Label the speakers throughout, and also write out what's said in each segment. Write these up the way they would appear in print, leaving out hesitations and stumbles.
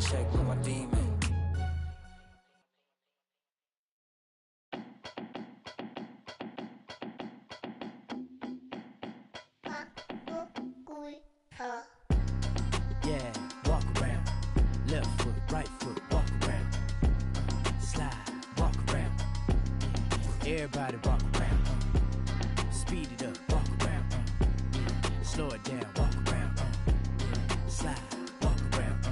Speaker 1: check with my demon. Yeah, walk around. Left foot, right foot, walk around. Slide, walk around. Everybody walk around. Speed it up, walk around. Slow it down, walk around. Slide, walk around.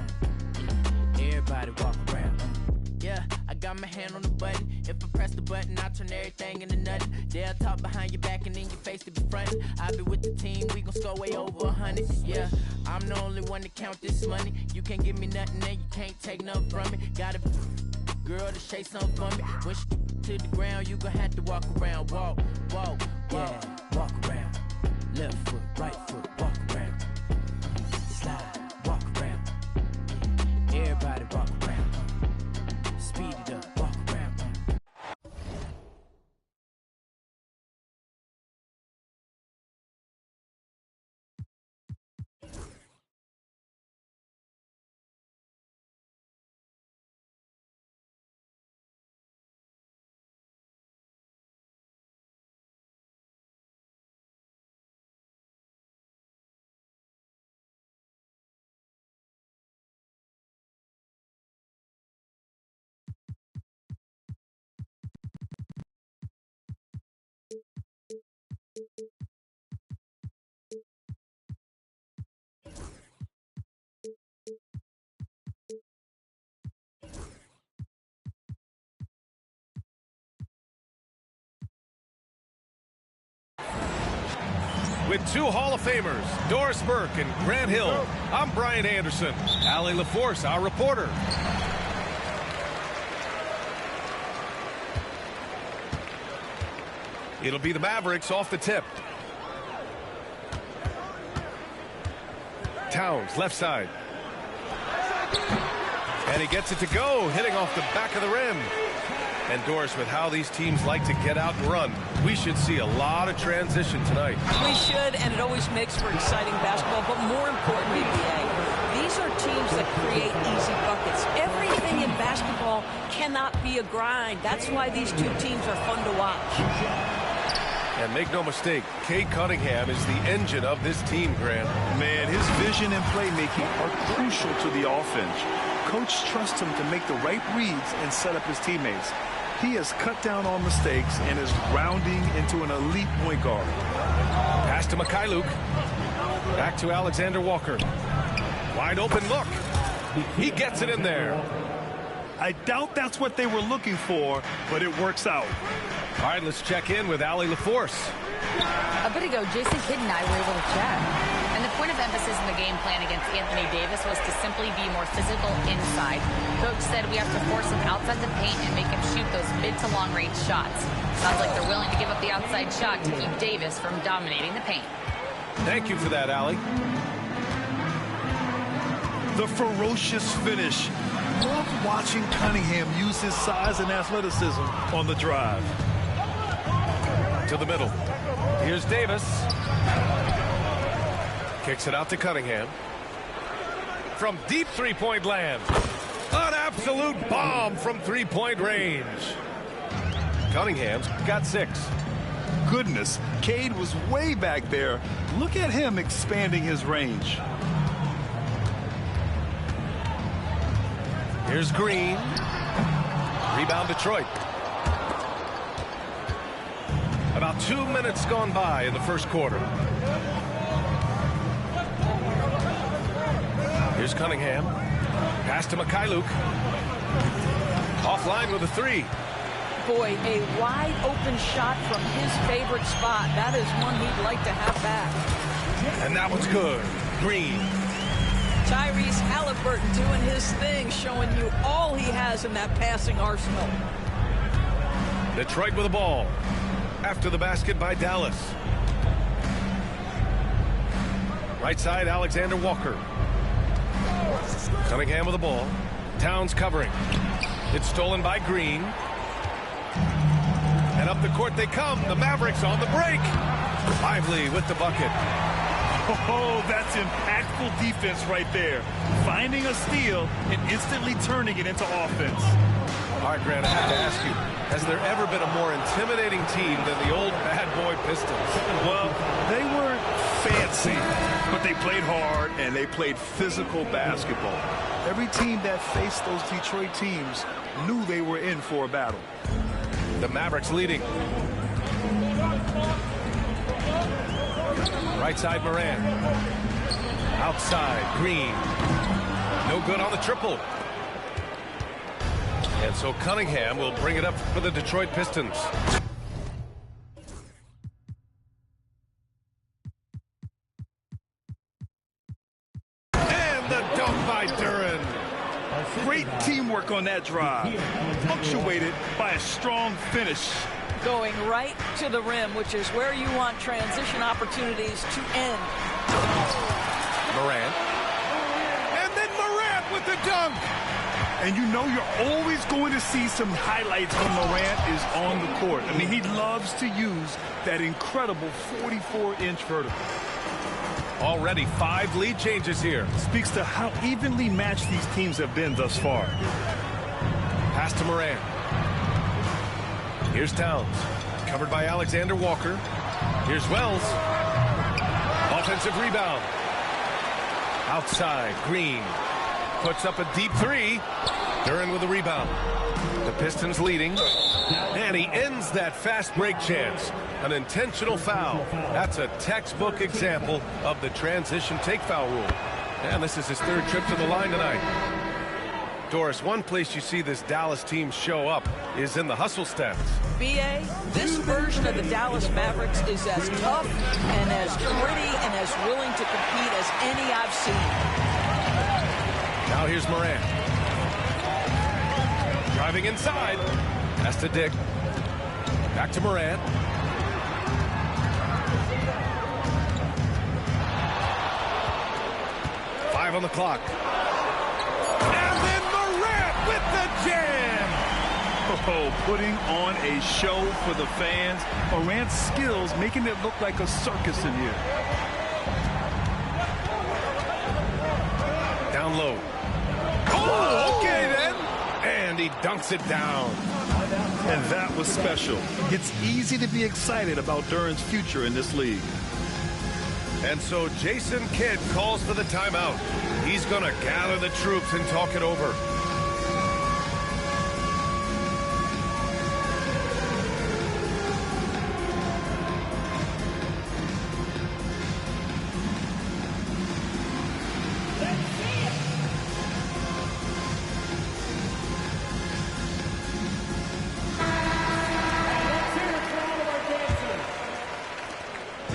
Speaker 1: Everybody walk around. Yeah, I got my hand on the button. If I press the button, I turn everything into nothing. They'll talk behind your back and in your face to be frontin'. I be with the team, we gon' score way over 100. Yeah, I'm the only one to count this money. You can't give me nothing and you can't take nothing from me. Got a girl to shake something for me. When she to the ground, you gon' have to walk around. Walk, walk, yeah, walk around. Left foot, right foot, walk around. Slide, walk around. Everybody walk around. Speed it up, walk around.
Speaker 2: With two Hall of Famers, Doris Burke and Grant Hill, I'm Brian Anderson. Allie LaForce, our reporter. It'll be the Mavericks off the tip. Towns, left side. And he gets it to go, hitting off the back of the rim. And Doris, with how these teams like to get out and run, we should see a lot of transition tonight.
Speaker 3: We should, and it always makes for exciting basketball, but more importantly, BA, these are teams that create easy buckets. Everything in basketball cannot be a grind. That's why these two teams are fun to watch.
Speaker 2: And make no mistake, Cade Cunningham is the engine of this team, Grant.
Speaker 4: Man, his vision and playmaking are crucial to the offense. Coach trusts him to make the right reads and set up his teammates. He has cut down on mistakes and is rounding into an elite point guard.
Speaker 2: Pass to Mikhailuk. Back to Alexander Walker. Wide open look. He gets it in there.
Speaker 4: I doubt that's what they were looking for, but it works out.
Speaker 2: All right, let's check in with Allie LaForce.
Speaker 5: A bit ago, Jason Kidd and I were able to chat. And the point of emphasis in the game plan against Anthony Davis was to simply be more physical inside. Coach said we have to force him outside the paint and make him shoot those mid to long range shots. Sounds like they're willing to give up the outside shot to keep Davis from dominating the paint.
Speaker 2: Thank you for that, Allie.
Speaker 4: The ferocious finish. Love watching Cunningham use his size and athleticism on the drive.
Speaker 2: To the middle. Here's Davis. Kicks it out to Cunningham. From deep three-point land. An absolute bomb from three-point range. Cunningham's got 6.
Speaker 4: Goodness, Cade was way back there. Look at him expanding his range.
Speaker 2: Here's Green. Rebound Detroit. About 2 minutes gone by in the first quarter. Here's Cunningham. Pass to Mikhailuk. Offline with a 3.
Speaker 3: Boy, a wide open shot from his favorite spot. That is one he'd like to have back.
Speaker 2: And that one's good. Green.
Speaker 3: Tyrese Halliburton doing his thing, showing you all he has in that passing arsenal.
Speaker 2: Detroit with the ball. After the basket by Dallas. Right side, Alexander Walker. Cunningham with the ball. Towns covering. It's stolen by Green. And up the court they come. The Mavericks on the break. Lively with the bucket.
Speaker 4: Oh, that's impactful defense right there. Finding finding a steal and instantly turning it into offense.
Speaker 2: All right, Grant, I have to ask you, has there ever been a more intimidating team than the old bad boy Pistons?
Speaker 4: Well, they weren't fancy, but they played hard and they played physical basketball. Every team that faced those Detroit teams knew they were in for a battle.
Speaker 2: The Mavericks leading. Right side, Morant. Outside, Green. No good on the triple. And so Cunningham will bring it up for the Detroit Pistons. And the dunk by Duren.
Speaker 4: Great teamwork on that drive, punctuated by a strong finish.
Speaker 3: Going right to the rim, which is where you want transition opportunities to end.
Speaker 2: Morant. And then Morant with the dunk.
Speaker 4: And you know you're always going to see some highlights when Morant is on the court. I mean, he loves to use that incredible 44-inch vertical.
Speaker 2: Already 5 lead changes here.
Speaker 4: Speaks to how evenly matched these teams have been thus far.
Speaker 2: Pass to Morant. Here's Towns. Covered by Alexander Walker. Here's Wells. Offensive rebound. Outside, Green. Puts up a deep 3. Duren with a rebound. The Pistons leading. And he ends that fast break chance. An intentional foul. That's a textbook example of the transition take foul rule. And this is his 3rd trip to the line tonight. Doris, one place you see this Dallas team show up is in the hustle stats.
Speaker 3: B.A., this version of the Dallas Mavericks is as tough and as gritty and as willing to compete as any I've seen.
Speaker 2: Now here's Morant. Driving inside. Pass to Dick. Back to Morant. Five on the clock. And then Morant with the jam.
Speaker 4: Oh, putting on a show for the fans. Morant's skills making it look like a circus in here.
Speaker 2: Down low. Oh, okay then. And he dunks it down.
Speaker 4: And that was special. It's easy to be excited about Duren's future in this league.
Speaker 2: And so Jason Kidd calls for the timeout. He's going to gather the troops and talk it over.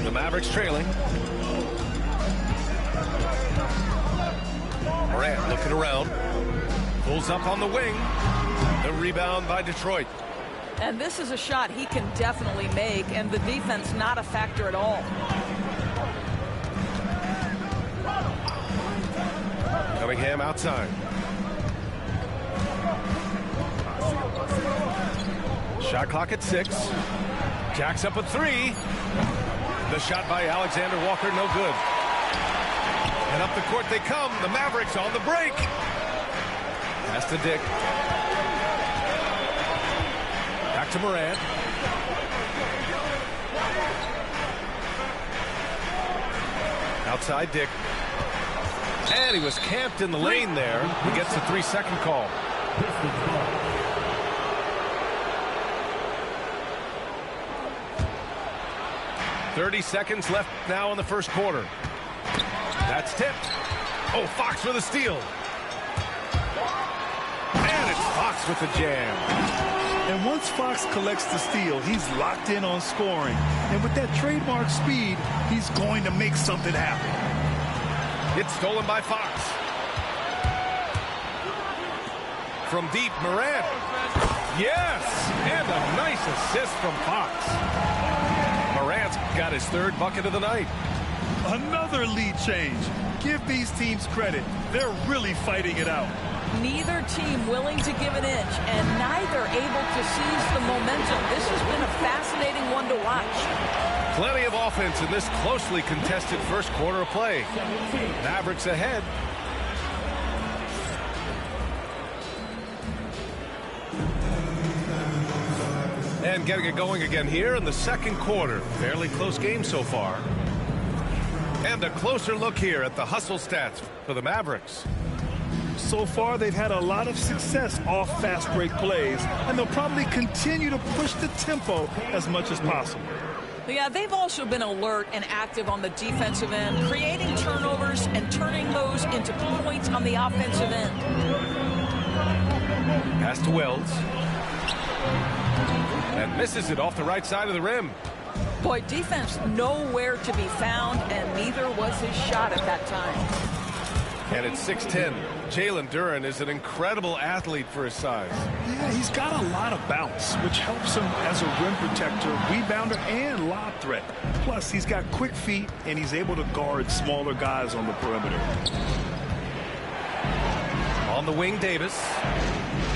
Speaker 2: The Mavericks trailing. Morant looking around. Pulls up on the wing. The rebound by Detroit.
Speaker 3: And this is a shot he can definitely make, and the defense not a factor at all.
Speaker 2: Cunningham outside. Shot clock at 6. Jacks up a 3. The shot by Alexander Walker, no good. And up the court they come. The Mavericks on the break. Pass to Dick. Back to Morant. Outside Dick. And he was camped in the lane there. He gets a 3-second call. 30 seconds left now in the first quarter. That's tipped. Oh, Fox with a steal. And it's Fox with the jam.
Speaker 4: And once Fox collects the steal, he's locked in on scoring. And with that trademark speed, he's going to make something happen.
Speaker 2: It's stolen by Fox. From deep, Morant. Yes! And a nice assist from Fox. Morant's got his 3rd bucket of the night.
Speaker 4: Another lead change. Give these teams credit. They're really fighting it out.
Speaker 3: Neither team willing to give an inch, and neither able to seize the momentum. This has been a fascinating one to watch.
Speaker 2: Plenty of offense in this closely contested first quarter of play. Mavericks ahead. And getting it going again here in the second quarter. Fairly close game so far. And a closer look here at the hustle stats for the Mavericks.
Speaker 4: So far, they've had a lot of success off fast break plays, and they'll probably continue to push the tempo as much as possible.
Speaker 3: Yeah, they've also been alert and active on the defensive end, creating turnovers and turning those into points on the offensive end.
Speaker 2: Pass to Wells. And misses it off the right side of the rim.
Speaker 3: Boy, defense nowhere to be found, and neither was his shot at that time.
Speaker 2: And it's 6'10". Jalen Duren is an incredible athlete for his size.
Speaker 4: Yeah, he's got a lot of bounce, which helps him as a rim protector, rebounder, and lob threat. Plus, he's got quick feet, and he's able to guard smaller guys on the perimeter.
Speaker 2: On the wing, Davis.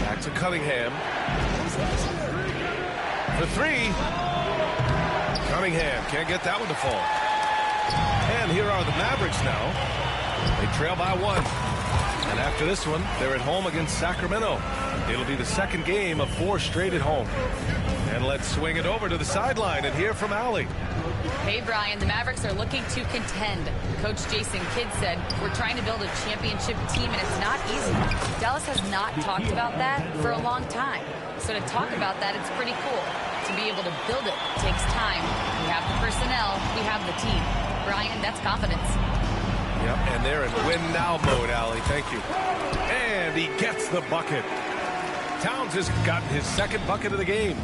Speaker 2: Back to Cunningham. For three. Cunningham can't get that one to fall. And here are the Mavericks now. They trail by one. And after this one, they're at home against Sacramento. It'll be the second game of 4 straight at home. And let's swing it over to the sideline and hear from Allie.
Speaker 5: Hey, Brian, the Mavericks are looking to contend. Coach Jason Kidd said, we're trying to build a championship team, and it's not easy. Dallas has not talked about that for a long time. So to talk about that, it's pretty cool. To be able to build it takes time. We have the personnel. We have the team. Brian, that's confidence.
Speaker 2: Yep, and they're in win-now mode, Allie. Thank you. And he gets the bucket. Towns has gotten his second bucket of the game.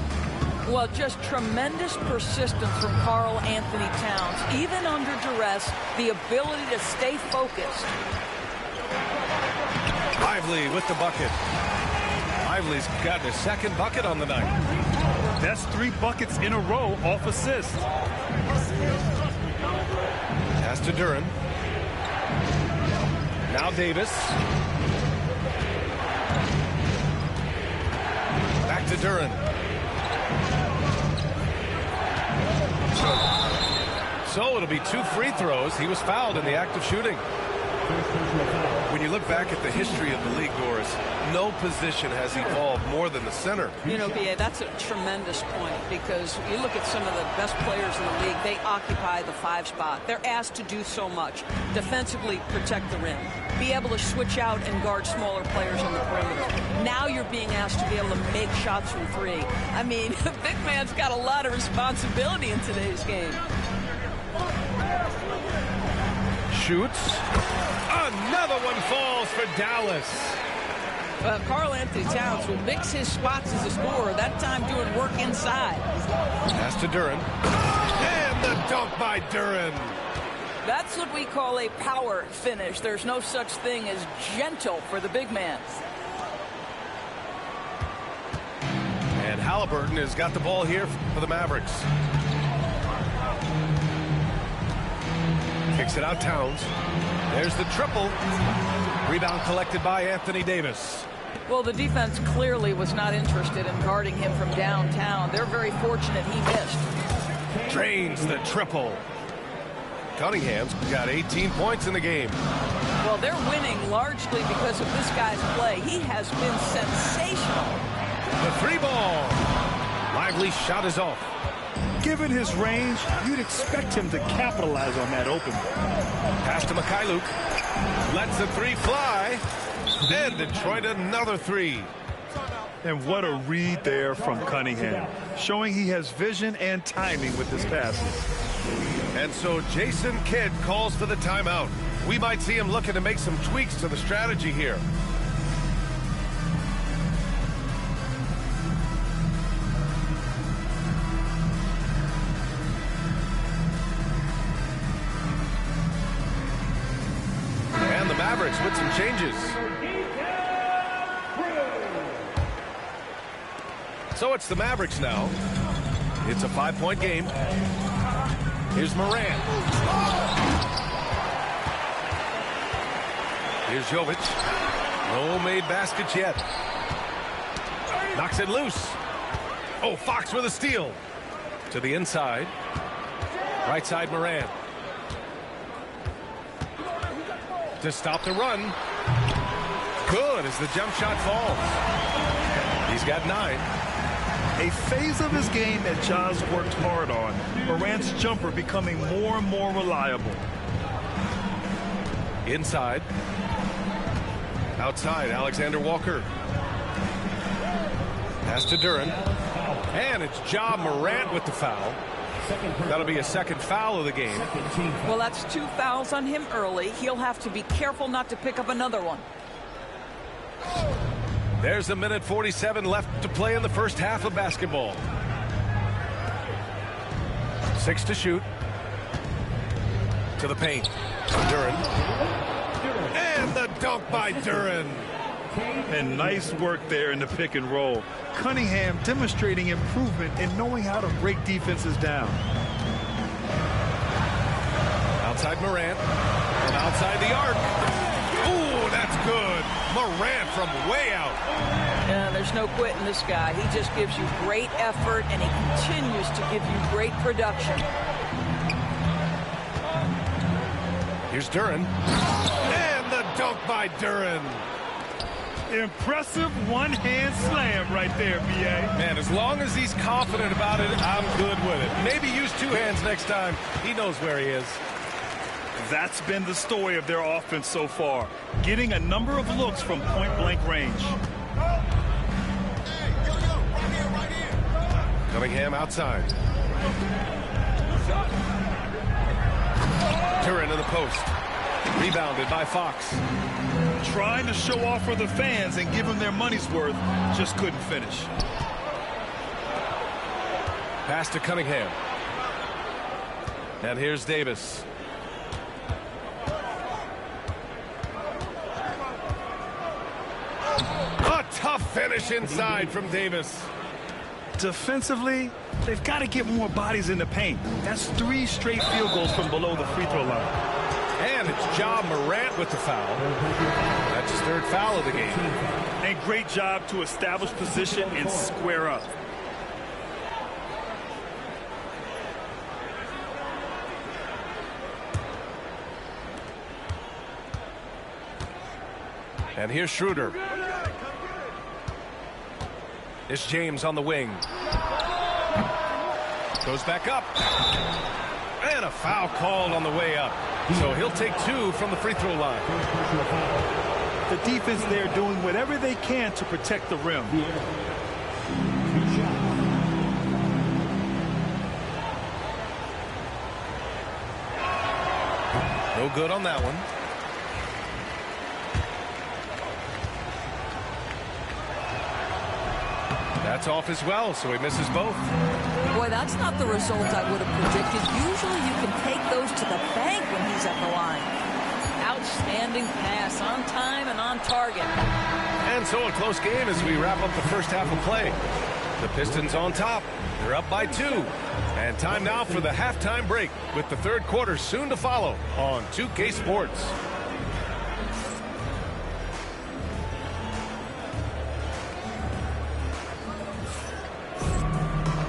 Speaker 3: Well, just tremendous persistence from Karl Anthony Towns. Even under duress, the ability to stay focused.
Speaker 2: Lively with the bucket. Lively's gotten his second bucket on the night.
Speaker 4: That's 3 buckets in a row off assist.
Speaker 2: Pass to Duren. Now Davis. Back to Duren. So it'll be 2 free throws. He was fouled in the act of shooting. When you look back at the history of the league, Doris, no position has evolved more than the center.
Speaker 3: You know, B.A., that's a tremendous point, because you look at some of the best players in the league, they occupy the 5 spot. They're asked to do so much. Defensively, protect the rim. Be able to switch out and guard smaller players on the perimeter. Now you're being asked to be able to make shots from 3. I mean, the big man's got a lot of responsibility in today's game.
Speaker 2: Shoots. Another one falls for Dallas.
Speaker 3: Karl Anthony Towns will mix his spots as a scorer, that time doing work inside.
Speaker 2: Pass to Duren. And the dunk by Duren.
Speaker 3: That's what we call a power finish. There's no such thing as gentle for the big man.
Speaker 2: And Halliburton has got the ball here for the Mavericks. Kicks it out, Towns. There's the triple. Rebound collected by Anthony Davis.
Speaker 3: Well, the defense clearly was not interested in guarding him from downtown. They're very fortunate he missed.
Speaker 2: Drains the triple. Cunningham's got 18 points in the game.
Speaker 3: Well, they're winning largely because of this guy's play. He has been sensational.
Speaker 2: The 3 ball. Lively shot is off.
Speaker 4: Given his range, you'd expect him to capitalize on that open.
Speaker 2: Pass to Mikhailuk. Lets the 3 fly. And Detroit another 3.
Speaker 4: And what a read there from Cunningham, showing he has vision and timing with his passes.
Speaker 2: And so Jason Kidd calls for the timeout. We might see him looking to make some tweaks to the strategy here. And the Mavericks with some changes. So it's the Mavericks now. It's a 5-point game. Here's Moran. Here's Jovic. No made baskets yet. Knocks it loose. Oh, Fox with a steal. To the inside. Right side, Moran. To stop the run. Good as the jump shot falls. He's got 9.
Speaker 4: A phase of his game that Ja's worked hard on. Morant's jumper becoming more and more reliable.
Speaker 2: Inside. Outside, Alexander Walker. Pass to Duren. And it's Ja Morant with the foul. That'll be a second foul of the game.
Speaker 3: Well, that's 2 fouls on him early. He'll have to be careful not to pick up another one.
Speaker 2: There's a minute 47 left to play in the first half of basketball. 6 to shoot. To the paint. Duren. And the dunk by Duren.
Speaker 4: And nice work there in the pick and roll. Cunningham demonstrating improvement in knowing how to break defenses down.
Speaker 2: Outside Morant. From outside the arc. Ooh, that's good. Morant from way out.
Speaker 3: Yeah, there's no quitting this guy. He just gives you great effort, and he continues to give you great production.
Speaker 2: Here's Duren. And the dunk by Duren.
Speaker 4: Impressive one-hand slam right there, B.A.
Speaker 2: Man, as long as he's confident about it, I'm good with it. Maybe use 2 hands next time. He knows where he is.
Speaker 4: That's been the story of their offense so far. Getting a number of looks from point-blank range.
Speaker 2: Cunningham outside. Duren in the post. Rebounded by Fox.
Speaker 4: Trying to show off for the fans and give them their money's worth, just couldn't finish.
Speaker 2: Pass to Cunningham. And here's Davis. A tough finish inside from Davis.
Speaker 4: Defensively, they've got to get more bodies in the paint. That's 3 straight field goals from below the free throw line.
Speaker 2: And it's Ja Morant with the foul. That's his 3rd foul of the game.
Speaker 4: And great job to establish position and square up.
Speaker 2: And here's Schroeder. It's James on the wing. Goes back up. And a foul called on the way up. So he'll take 2 from the free throw line.
Speaker 4: The defense there doing whatever they can to protect the rim.
Speaker 2: No good on that one. That's off as well, so he misses both.
Speaker 3: Boy, that's not the result I would have predicted. Usually you can take those to the bank when he's at the line. Outstanding pass, on time and on target.
Speaker 2: And so a close game as we wrap up the first half of play. The Pistons on top. They're up by 2. And time now for the halftime break with the 3rd quarter soon to follow on 2K Sports.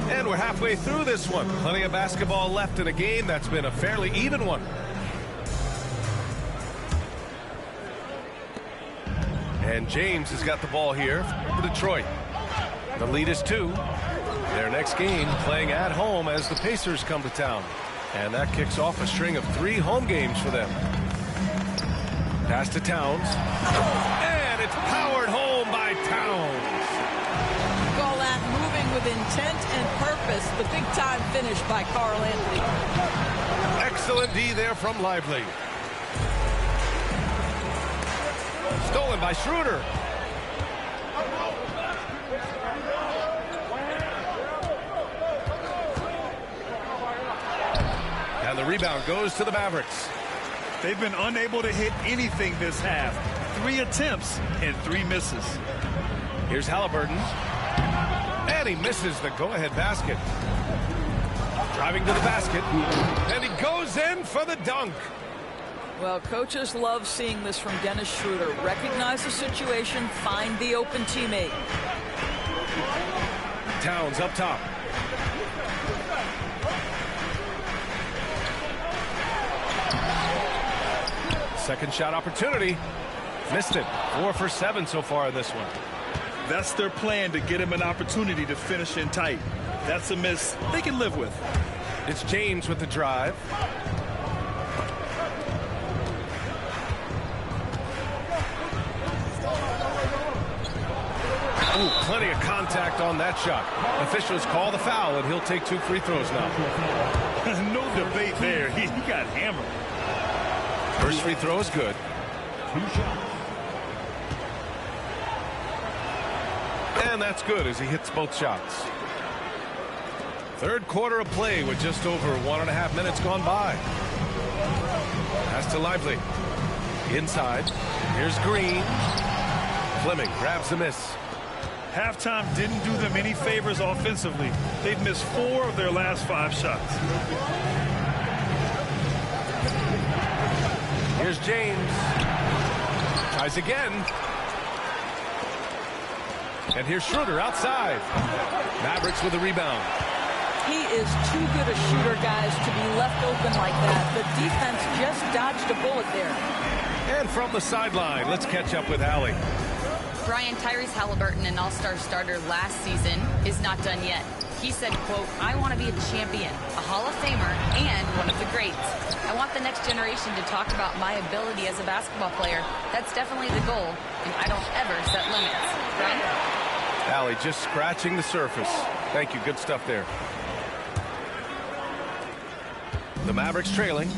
Speaker 2: And we're halfway through this one. Plenty of basketball left in a game that's been a fairly even one. And James has got the ball here for Detroit. The lead is 2. Their next game playing at home as the Pacers come to town. And that kicks off a string of 3 home games for them. Pass to Towns. And it's powered home by Towns.
Speaker 3: Call that moving with intent and purpose. The big-time finish by Carl Anthony.
Speaker 2: Excellent D there from Lively. Stolen by Schroeder. And the rebound goes to the Mavericks.
Speaker 4: They've been unable to hit anything this half. 3 attempts and 3 misses.
Speaker 2: Here's Halliburton. And he misses the go-ahead basket. Driving to the basket. And he goes in for the dunk.
Speaker 3: Well, coaches love seeing this from Dennis Schroeder. Recognize the situation, find the open teammate.
Speaker 2: Towns up top. Second shot opportunity. Missed it. 4 for 7 so far in this one.
Speaker 4: That's their plan, to get him an opportunity to finish in tight. That's a miss they can live with.
Speaker 2: It's James with the drive. Ooh, plenty of contact on that shot. Officials call the foul, and he'll take 2 free throws now.
Speaker 4: No debate there. He got hammered.
Speaker 2: First free throw is good.
Speaker 1: 2 shots.
Speaker 2: And that's good as he hits both shots. Third quarter of play with just over 1.5 minutes gone by. Pass to Lively. Inside. Here's Green. Fleming grabs the miss.
Speaker 4: Halftime didn't do them any favors offensively. They've missed 4 of their last 5 shots.
Speaker 2: Here's James. Tries again. And here's Schroeder outside. Mavericks with a rebound.
Speaker 3: He is too good a shooter, guys, to be left open like that. The defense just dodged a bullet there.
Speaker 2: And from the sideline, let's catch up with Allie.
Speaker 5: Brian, Tyrese Halliburton, an all-star starter last season, is not done yet. He said, quote, "I want to be a champion, a Hall of Famer, and one of the greats. I want the next generation to talk about my ability as a basketball player. That's definitely the goal, and I don't ever set limits." Brian?
Speaker 2: Allie just scratching the surface. Thank you. Good stuff there. The Mavericks trailing.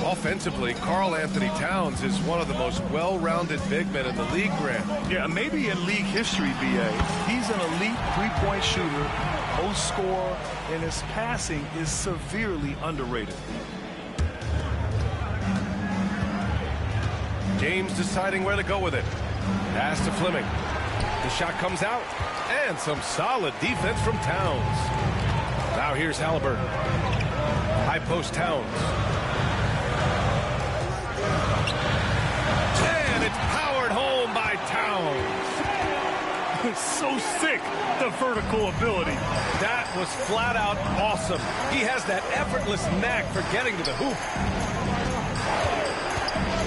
Speaker 2: Offensively, Karl Anthony Towns is one of the most well-rounded big men in the league, Grant.
Speaker 4: Yeah, maybe in league history, B.A. He's an elite three-point shooter, post scorer, and his passing is severely underrated.
Speaker 2: James deciding where to go with it. Pass to Fleming. The shot comes out, and some solid defense from Towns. Now here's Halliburton. High post Towns. And it's powered home by Towns.
Speaker 4: It's so sick, the vertical ability.
Speaker 2: That was flat out awesome. He has that effortless knack for getting to the hoop.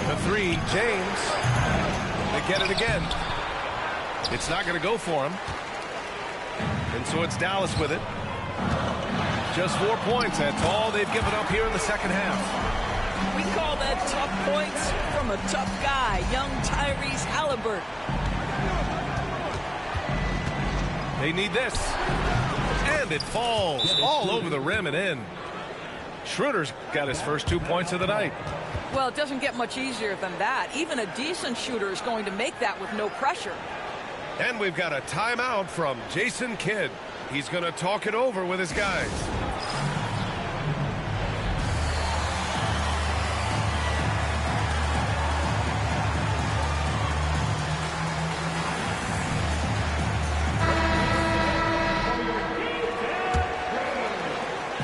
Speaker 2: The 3, James. They get it again. It's not going to go for him. And so it's Dallas with it. Just 4 points. That's all they've given up here in the second half.
Speaker 3: We call that tough points from a tough guy, young Tyrese Halliburton.
Speaker 2: They need this. And it falls all over the rim and in. Schroeder's got his first 2 points of the night.
Speaker 3: Well, it doesn't get much easier than that. Even a decent shooter is going to make that with no pressure.
Speaker 2: And we've got a timeout from Jason Kidd. He's going to talk it over with his guys.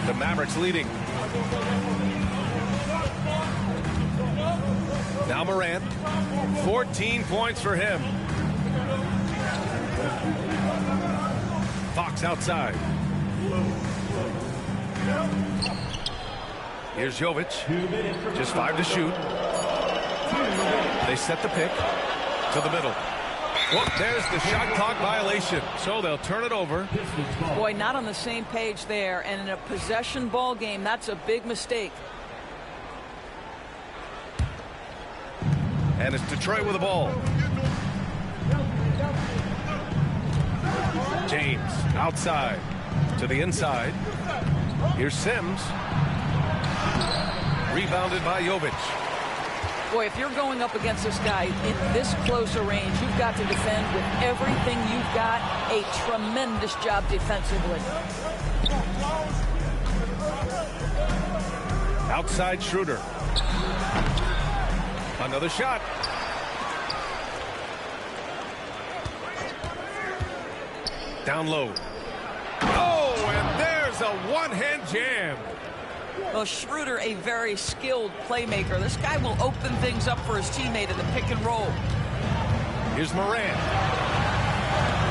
Speaker 2: The Mavericks leading. Now Morant. 14 points for him. Fox outside. Here's Jovic. Just 5 to shoot. They set the pick to the middle. Well, there's the shot clock violation. So they'll turn it over.
Speaker 3: Boy, not on the same page there. And in a possession ball game, that's a big mistake.
Speaker 2: And it's Detroit with the ball. James outside to the inside. Here's Sims. Rebounded by Jovic.
Speaker 3: Boy, if you're going up against this guy in this close a range, you've got to defend with everything you've got. A tremendous job defensively.
Speaker 2: Outside Schroeder. Another shot. Down low. Oh, and there's a one-hand jam.
Speaker 3: Well, Schroeder, a very skilled playmaker. This guy will open things up for his teammate in the pick and roll.
Speaker 2: Here's Morant.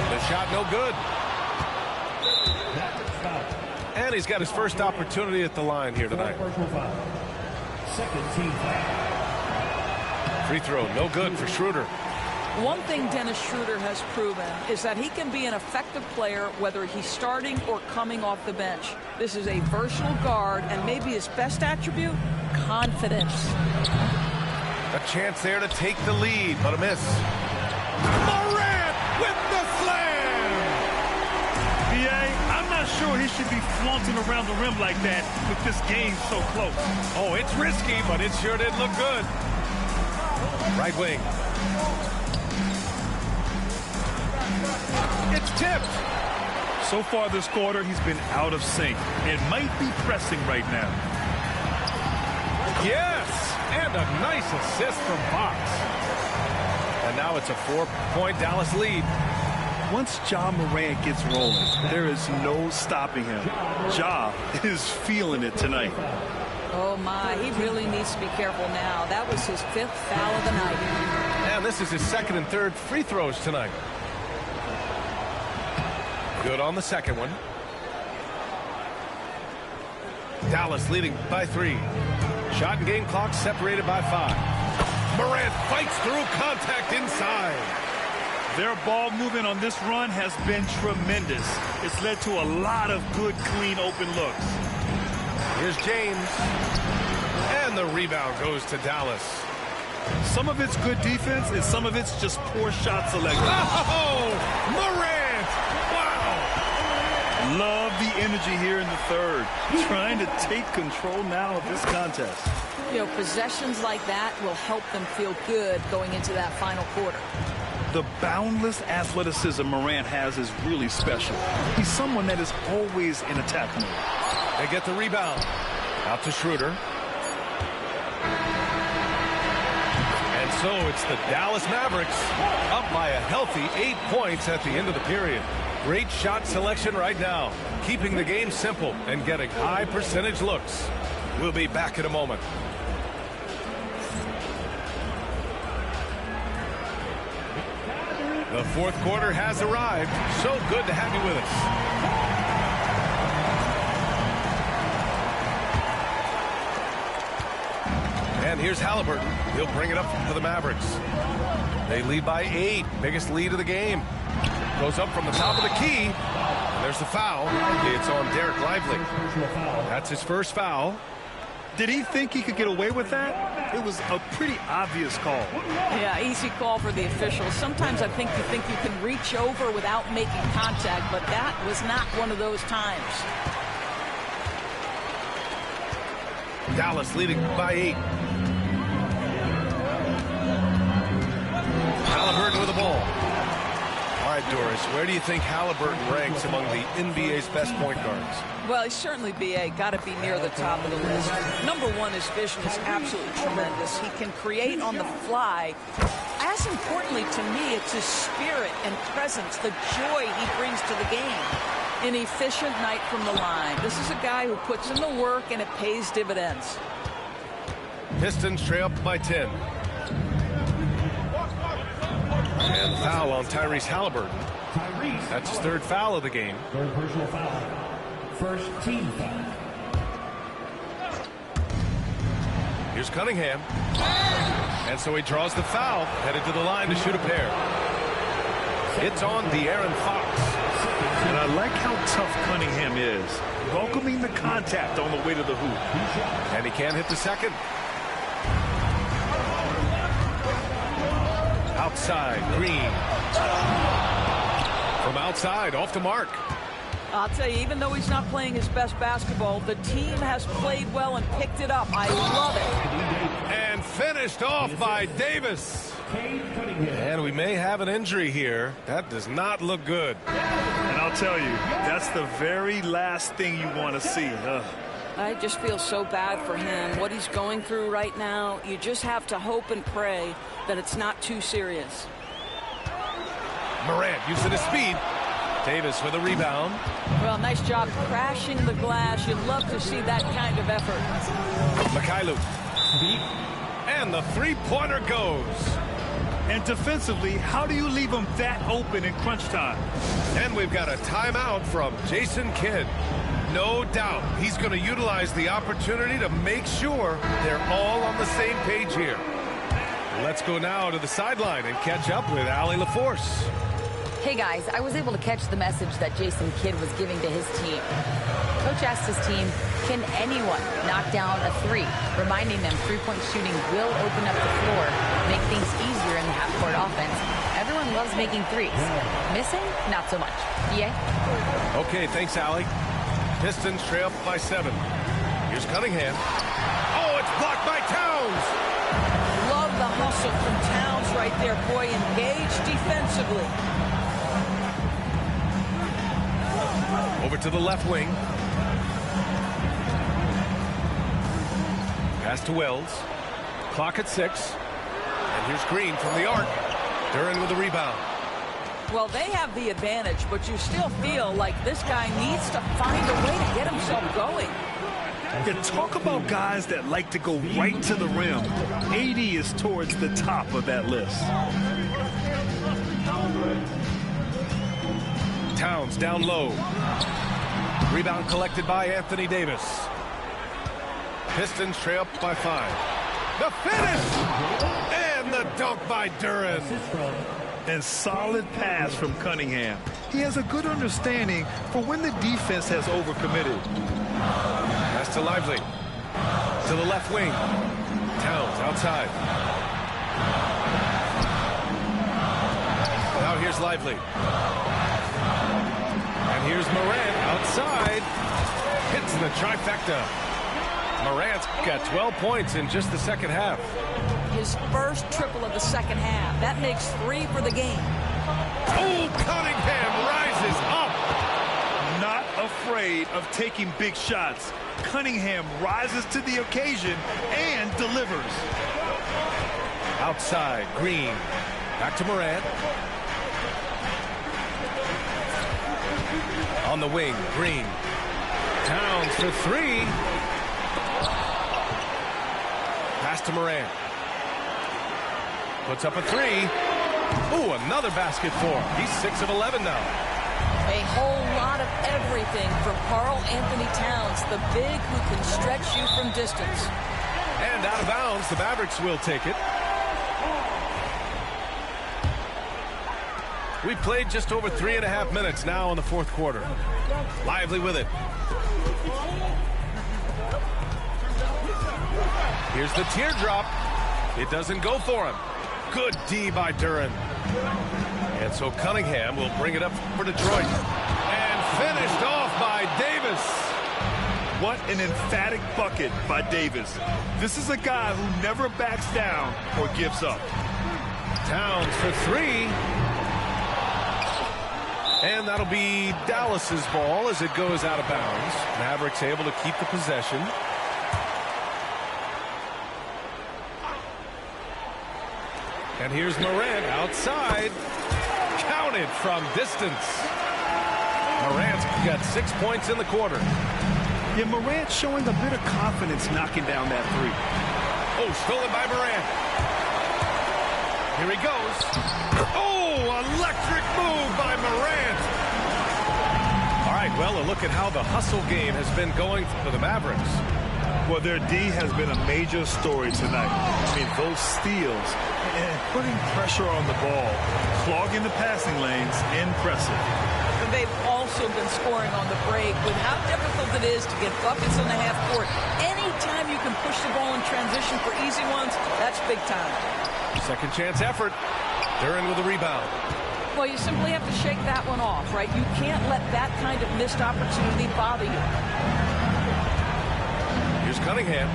Speaker 2: The shot no good. And he's got his first opportunity at the line here tonight.
Speaker 1: Second team foul.
Speaker 2: Free throw, no good for Schroeder.
Speaker 3: One thing Dennis Schroeder has proven is that he can be an effective player whether he's starting or coming off the bench. This is a versatile guard, and maybe his best attribute, confidence.
Speaker 2: A chance there to take the lead, but a miss. Morant with the slam!
Speaker 4: I'm not sure he should be flaunting around the rim like that with this game so close.
Speaker 2: Oh, it's risky, but it sure did look good. Right wing. It's tipped.
Speaker 4: So far this quarter, he's been out of sync and might be pressing right now.
Speaker 2: Yes, and a nice assist from Fox. And now it's a 4-point Dallas lead.
Speaker 4: Once Ja Morant gets rolling, there is no stopping him. Ja is feeling it tonight.
Speaker 3: Oh, my. He really needs to be careful now. That was his 5th foul of the night.
Speaker 2: And this is his 2nd and 3rd free throws tonight. Good on the second one. Dallas leading by 3. Shot and game clock separated by 5. Morant fights through contact inside.
Speaker 4: Their ball movement on this run has been tremendous. It's led to a lot of good, clean, open looks.
Speaker 2: Here's James. And the rebound goes to Dallas.
Speaker 4: Some of it's good defense, and some of it's just poor shot selection.
Speaker 2: Oh, Morant! Wow!
Speaker 4: Love the energy here in the 3rd. Trying to take control now of this contest.
Speaker 3: You know, possessions like that will help them feel good going into that final quarter.
Speaker 4: The boundless athleticism Morant has is really special. He's someone that is always in attack mode.
Speaker 2: They get the rebound. Out to Schroeder. And so it's the Dallas Mavericks up by a healthy 8 points at the end of the period. Great shot selection right now, keeping the game simple and getting high percentage looks. We'll be back in a moment. The 4th quarter has arrived. So good to have you with us. And here's Halliburton. He'll bring it up for the Mavericks. They lead by 8. Biggest lead of the game. Goes up from the top of the key. And there's the foul. It's on Derek Lively. That's his first foul.
Speaker 4: Did he think he could get away with that? It was a pretty obvious call.
Speaker 3: Yeah, easy call for the officials. Sometimes I think you can reach over without making contact, but that was not one of those times.
Speaker 2: Dallas leading by 8. Halliburton with the ball. All right, Doris, where do you think Halliburton ranks among the NBA's best point guards?
Speaker 3: Well, he's certainly, B.A., got to be near the top of the list. Number one, his vision is absolutely tremendous. He can create on the fly. As importantly to me, it's his spirit and presence, the joy he brings to the game. An efficient night from the line. This is a guy who puts in the work, and it pays dividends.
Speaker 2: Pistons trail up by 10. And foul on Tyrese Halliburton. That's his 3rd foul of the game.
Speaker 1: 3rd personal foul. First team foul.
Speaker 2: Here's Cunningham. And so he draws the foul, headed to the line to shoot a pair. It's on De'Aaron Fox.
Speaker 4: And I like how tough Cunningham is, welcoming the contact on the way to the hoop.
Speaker 2: And he can't hit the second. Outside, Green. From outside, off the mark.
Speaker 3: I'll tell you, even though he's not playing his best basketball, the team has played well and picked it up. I love it.
Speaker 2: And finished off by Davis. And we may have an injury here. That does not look good.
Speaker 4: And I'll tell you, that's the very last thing you want to see.
Speaker 3: I just feel so bad for him. What he's going through right now, you just have to hope and pray that it's not too serious.
Speaker 2: Morant using his speed. Davis with a rebound.
Speaker 3: Well, nice job crashing the glass. You'd love to see that kind of effort.
Speaker 2: Mikhailuk. And the three-pointer goes.
Speaker 4: And defensively, how do you leave them that open in crunch time?
Speaker 2: And we've got a timeout from Jason Kidd. No doubt he's going to utilize the opportunity to make sure they're all on the same page here. Let's go now to the sideline and catch up with Allie LaForce.
Speaker 5: Hey guys, I was able to catch the message that Jason Kidd was giving to his team. Coach asked his team, can anyone knock down a three? Reminding them three-point shooting will open up the floor, make things easier in the half-court offense. Everyone loves making threes. Missing? Not so much. Yeah?
Speaker 2: Okay, thanks, Allie. Pistons trail by 7. Here's Cunningham. Oh, it's blocked by Towns.
Speaker 3: Love the hustle from Towns right there. Boy, engaged defensively.
Speaker 2: Over to the left wing. Pass to Wells. Clock at 6. And here's Green from the arc. Duren with the rebound.
Speaker 3: Well, they have the advantage, but you still feel like this guy needs to find a way to get himself going.
Speaker 4: Yeah, talk about guys that like to go right to the rim. AD is towards the top of that list.
Speaker 2: Towns down low. Rebound collected by Anthony Davis. Pistons trail by 5. The finish! And the dunk by Duren.
Speaker 4: And solid pass from Cunningham. He has a good understanding for when the defense has overcommitted.
Speaker 2: Pass to Lively. To the left wing. Towns outside. Now here's Lively. And here's Morant outside. Hits the trifecta. Morant's got 12 points in just the second half.
Speaker 3: His first triple of the second half. That makes 3 for the game.
Speaker 2: Oh, Cunningham rises up.
Speaker 4: Not afraid of taking big shots. Cunningham rises to the occasion and delivers.
Speaker 2: Outside, Green. Back to Morant. On the wing, Green. Towns for 3. Pass to Morant. Puts up a 3. Ooh, another basket for him. He's 6 of 11 now.
Speaker 3: A whole lot of everything from Karl Anthony Towns, the big who can stretch you from distance.
Speaker 2: And out of bounds, the Mavericks will take it. We've played just over 3.5 minutes now in the fourth quarter. Lively with it. Here's the teardrop. It doesn't go for him. Good D by Duren. And so Cunningham will bring it up for Detroit. And finished off by Davis.
Speaker 4: What an emphatic bucket by Davis. This is a guy who never backs down or gives up.
Speaker 2: Towns for 3. And that'll be Dallas's ball as it goes out of bounds. Mavericks able to keep the possession. And here's Morant outside. Counted from distance. Morant's got 6 points in the quarter.
Speaker 4: Yeah, Morant showing a bit of confidence knocking down that 3.
Speaker 2: Oh, stolen by Morant. Here he goes. Oh, electric move by Morant. All right, well, a look at how the hustle game has been going for the Mavericks.
Speaker 4: Well, their D has been a major story tonight. I mean, those steals and putting pressure on the ball, clogging the passing lanes, impressive.
Speaker 3: They've also been scoring on the break with how difficult it is to get buckets on the half court. Anytime you can push the ball in transition for easy ones, that's big time.
Speaker 2: Second chance effort. Duren with the rebound.
Speaker 3: Well, you simply have to shake that one off, right? You can't let that kind of missed opportunity bother you.
Speaker 2: Here's Cunningham.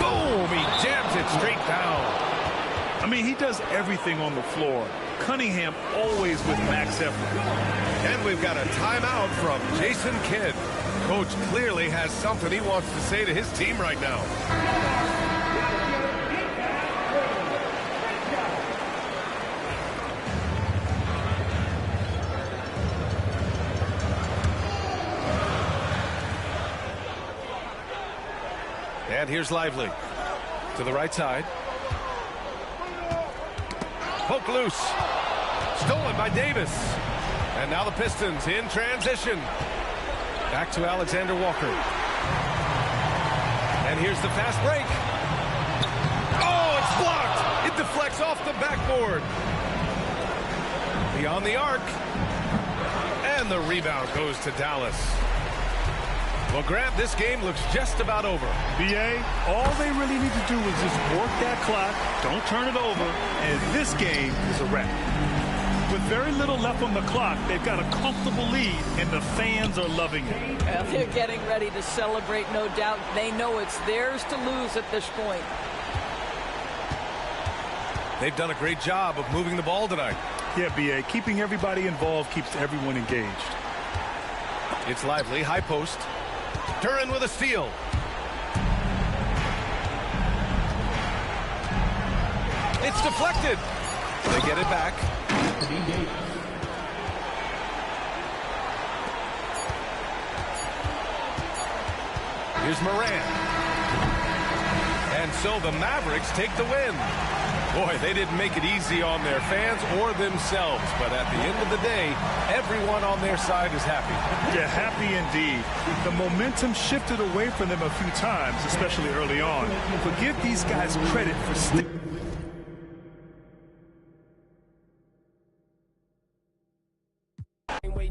Speaker 2: Boom! He jams it straight down.
Speaker 4: I mean, he does everything on the floor. Cunningham always with max effort.
Speaker 2: And we've got a timeout from Jason Kidd. Coach clearly has something he wants to say to his team right now. And here's Lively to the right side. Poke loose. Stolen by Davis. And now the Pistons in transition. Back to Alexander Walker. And here's the fast break. Oh, it's blocked. It deflects the backboard. Beyond the arc. And the rebound goes to Dallas. Well, Grant, this game looks just about over.
Speaker 4: BA, all they really need to do is just work that clock, don't turn it over, and this game is a wrap. With very little left on the clock, they've got a comfortable lead, and the fans are loving it.
Speaker 3: Well, they're getting ready to celebrate, no doubt. They know it's theirs to lose at this point.
Speaker 2: They've done a great job of moving the ball tonight.
Speaker 4: Yeah, BA, keeping everybody involved keeps everyone engaged.
Speaker 2: It's lively, high post. Duran with a steal. It's deflected. They get it back. Here's Moran. And so the Mavericks take the win. Boy, they didn't make it easy on their fans or themselves, but at the end of the day, everyone on their side is happy.
Speaker 4: Yeah, happy indeed. The momentum shifted away from them a few times, especially early on. But give these guys credit for sticking.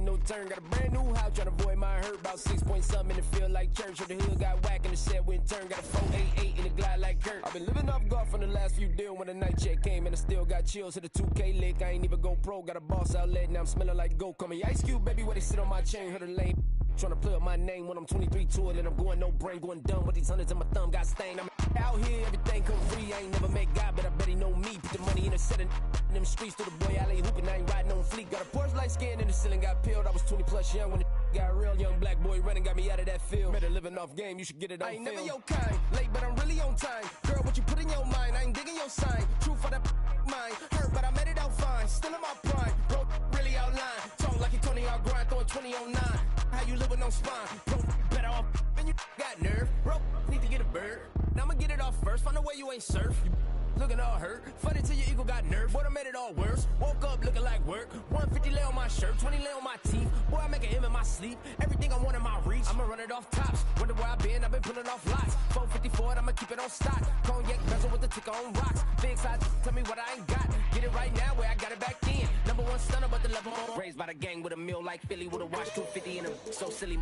Speaker 1: No turn, got a brand new house, trying to avoid my hurt. About 6 point something in the field like church. Or the hood got whack in the set when turn. Got a 488 in the glide like Kurt. I've been living off golf from the last few deals. When the night check came and I still got chills. Hit a 2K lick, I ain't even go pro. Got a boss outlet, now I'm smelling like gold. Call me Ice Cube, baby, where they sit on my chain. Heard a lane. Trying to play up my name when I'm 23 to it. And I'm going no brain, going dumb with these hundreds in my thumb. Got stained. I'm out here, everything come free. I ain't never met God, but I bet he know me. Put the money in a set in them streets to the boy alley hooping. I ain't riding on fleek. Got a Porsche light skin in the ceiling, got peeled. I was 20 plus young when the got real. Young black boy running, got me out of that field. Better living off game, you should get it on. I ain't never your kind, late but I'm really on time. Girl, what you put in your mind, I ain't digging your sign. True for that mine, hurt but I made it out fine. Still in my prime, bro, really outline. Talk like you Tony out grind, throwing 20 on 9. How you live with no spine? Bro, better off and you got nerve. Bro, need to get a bird. Now I'ma get it off first, find a way you ain't surf. You looking all hurt, funny till your ego got nerve. Boy, I made it all worse. Woke up looking like work. 150 lay on my shirt, 20 lay on my teeth. Boy, I make an M in my sleep. Everything I want in my reach. I'ma run it off tops. Wonder where I've been pulling off lots. 454, I'ma keep it on stock. Cognac bezel with the ticker on rocks. Big side, tell me what I ain't got. Get it right now where I got it back in. Number one stunner, but the level more. Raised by the gang with a meal like Philly with a watch 250 in a so silly.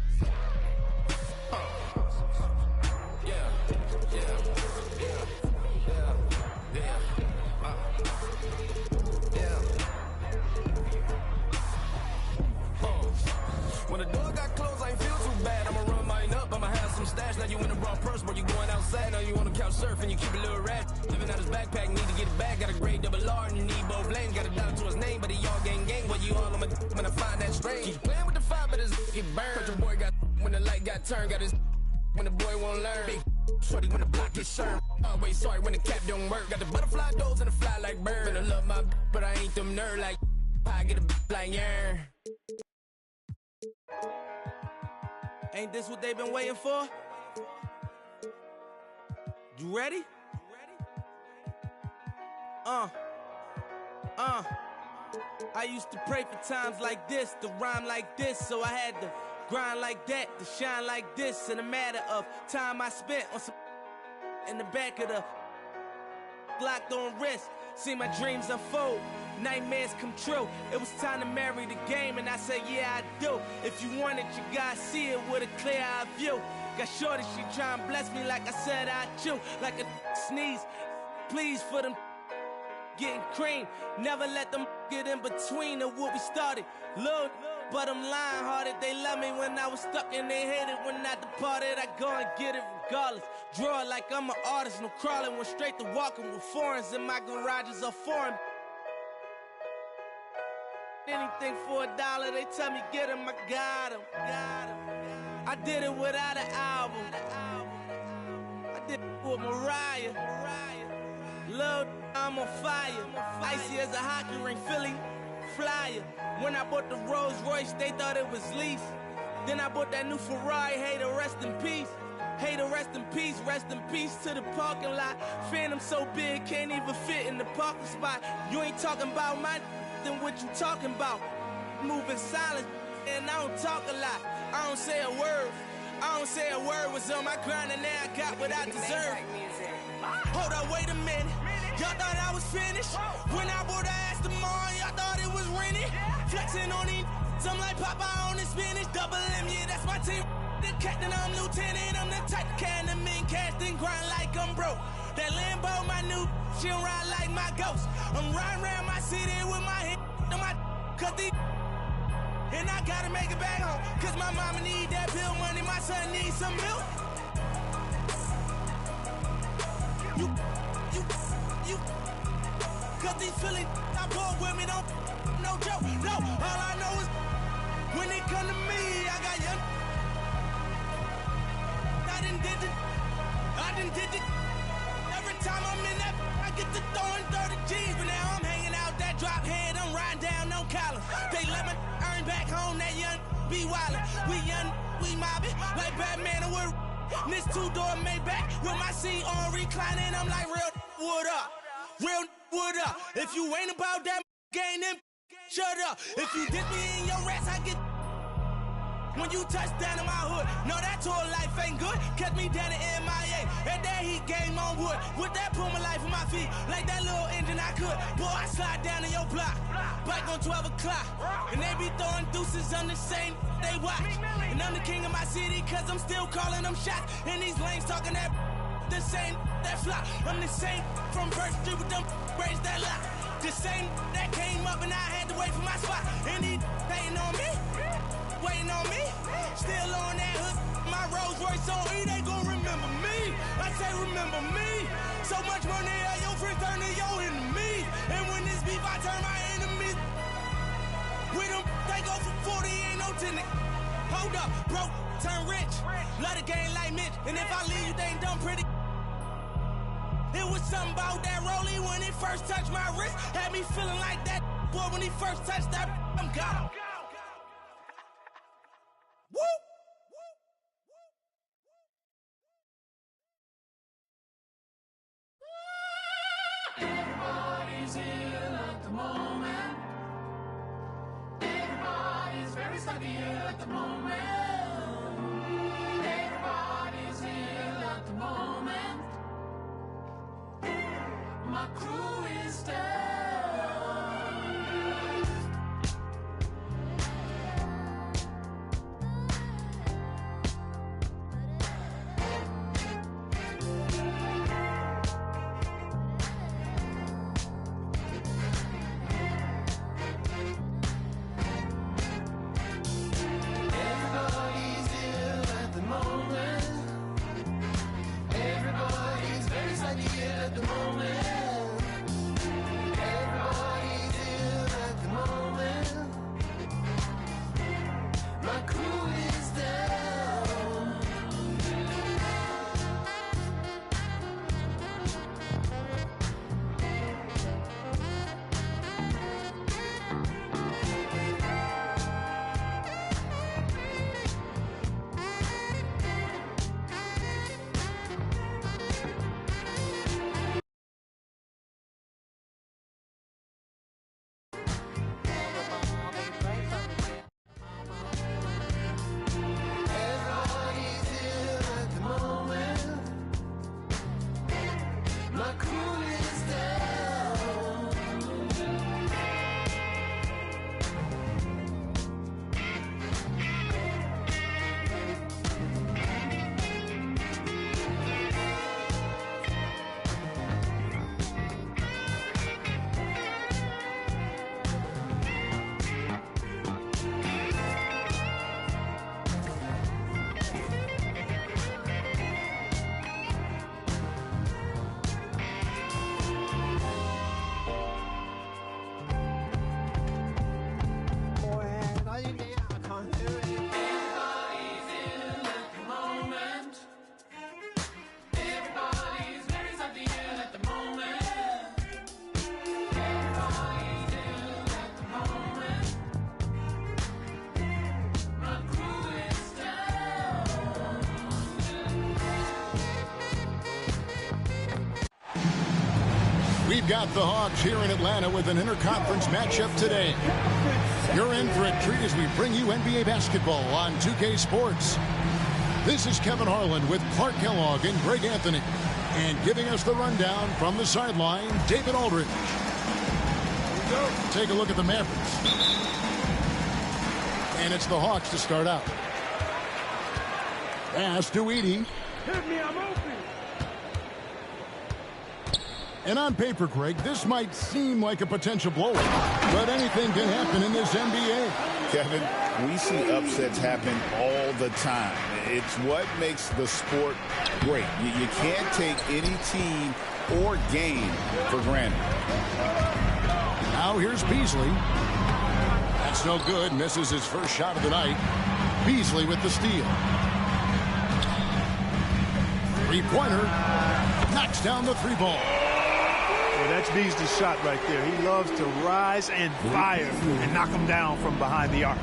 Speaker 1: When the door got closed, I ain't feel too bad. I'ma run mine up, I'ma have some stash. Now you in the raw purse, but you going outside. Now you on the couch surfing, you keep a little rat. Living out his backpack, need to get it back. Got a grade double R and you need both lanes. Got a dollar to his name, but he all gang. What you all on my when I find that strange. Keep playing with the fire, but his get burned. But your boy got when the light got turned. Got his when the boy won't learn. Big shorty when the block gets served. Always sorry when the cap don't work. Got the butterfly doors and the fly like bird. And I love my but I ain't them nerd like I get a like yeah. Ain't this what they've been waiting for? You ready? I used to pray for times like this, to rhyme like this, so I had to grind like that, to shine like this. In a matter of time I spent on some in the back of the locked on wrist, see my dreams unfold. Nightmares come true. It was time to marry the game, and I said, yeah, I do. If you want it, you gotta see it with a clear eye view. Got shorty, she try and bless me like I said I chew. Like a sneeze, please for them getting cream. Never let them get in between of what we started. Look, but I'm lying hearted. They love me when I was stuck and they hated when I departed. I go and get it regardless. Draw it like I'm an artist, no crawling. Went straight to walking with foreigns in my garages are foreign. Anything for $1, they tell me get him, I got him. I did it without an album. I did it with Mariah. Lil', I'm on fire. Icy as a hockey ring, Philly flyer. When I bought the Rolls Royce, they thought it was lease. Then I bought that new Ferrari, hey, to rest in peace. Hey, to rest in peace to the parking lot. Phantom so big, can't even fit in the parking spot. You ain't talking about my then what you talking about? Moving silent, and I don't talk a lot. I don't say a word. I don't say a word. Was on my grind and now I got what I deserve. Hold up, wait a minute.
Speaker 6: Y'all thought I was finished. When I bought the ass tomorrow, y'all thought it was rented. Flexing on these, I'm like Popeye on the spinach. Double M, yeah, that's my team. The captain, I'm lieutenant. I'm the type of can the men cast and grind like I'm broke. That Lambo, my new, she'll ride like my ghost. I'm riding around my city with my hand on my, cause these, and I gotta make it back home. Cause my mama need that bill money, my son needs some milk. You, cause these Philly, I bought with me, don't, no joke. No, all I know is, when it come to me, I got young. I done did it. Every time I'm in that, I get to throwing 30 G's, but now I'm hanging out that drop head, I'm riding down on Collins. They let me earn back home, that young be wildin'. We young, we mobbin', like Batman and we're this two-door Maybach with my seat on reclining. I'm like, real wood up, real wood up. If you ain't about that game, then shut up. If you dip me in your rats, I get. When you touch down in my hood, no, that tour life ain't good. Catch me down in MIA, and that heat game on wood. With that Puma life on my feet, like that little engine I could. Boy, I slide down in your block, bike on 12 o'clock. And they be throwing deuces on the same, they watch. And I'm the king of my city, cause I'm still calling them shots. And these lanes talking that, the same, that flop. I'm the same from First Street with them braids that lock. The same that came up and I had to wait for my spot. And these hating on me, waiting on me, still on that hood. My Rolls Royce on E, they gon' remember me. I say remember me. So much money, your friends turn to your enemies. And when this beef, I turn my enemies. With them, they go for 40, ain't no 10. Hold up, broke, turn rich. Love the game like Mitch. And if I leave you, they ain't done pretty. It was something about that rollie when it first touched my wrist. Had me feeling like that boy when he first touched that. I'm gone. Woo!
Speaker 7: Everybody's ill at the moment. Everybody's very stucky at the moment. Everybody's ill at the moment. My crew is down.
Speaker 8: We've got the Hawks here in Atlanta with an interconference matchup today. You're in for a treat as we bring you NBA basketball on 2K Sports. This is Kevin Harlan with Clark Kellogg and Greg Anthony. And giving us the rundown from the sideline, David Aldridge. Take a look at the Mavericks. And it's the Hawks to start out. Pass to Siiigh.
Speaker 9: Hit me, I'm open.
Speaker 8: And on paper, Craig, this might seem like a potential blowout, but anything can happen in this NBA.
Speaker 10: Kevin, we see upsets happen all the time. It's what makes the sport great. You can't take any team or game for granted.
Speaker 8: Now here's Beasley. That's no good. Misses his first shot of the night. Beasley with the steal. Three-pointer. Knocks down the three ball.
Speaker 4: Well, that's Beasley's shot right there. He loves to rise and fire and knock him down from behind the arc.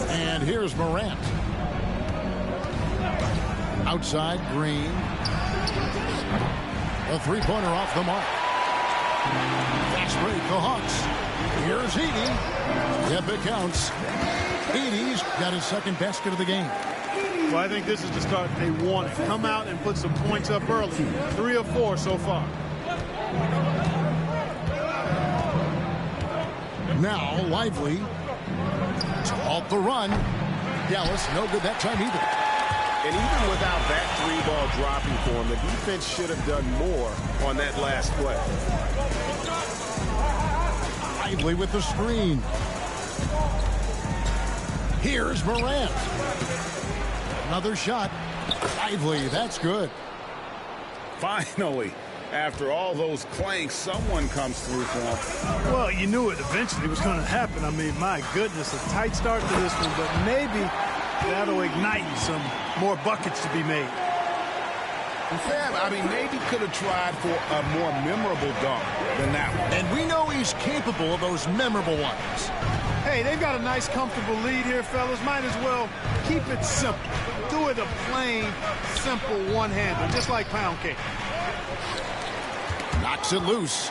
Speaker 8: And here's Morant. Outside, Green. A three-pointer off the mark. Fast break, the Hawks. Here's Siiigh. Yep, it counts. Siiigh's got his second basket of the game.
Speaker 4: Well, I think this is the start they want. Come out and put some points up early. 3 of 4 so far.
Speaker 8: Now, Lively. To halt the run. Dallas, no good that time either.
Speaker 10: And even without that three-ball dropping for him, the defense should have done more on that last play.
Speaker 8: Lively with the screen. Here's Morant. Another shot. Lively, that's good.
Speaker 10: Finally, after all those clanks, someone comes through for him.
Speaker 4: Well, you knew it eventually was going to happen. I mean, my goodness, a tight start to this one, but maybe that'll ignite some more buckets to be made.
Speaker 10: And Fab, I mean, maybe could have tried for a more memorable dunk than that one.
Speaker 8: And we know he's capable of those memorable ones.
Speaker 4: Hey, they've got a nice, comfortable lead here, fellas. Might as well keep it simple. Do it a plain, simple one-hander, just like pound cake.
Speaker 8: Knocks it loose.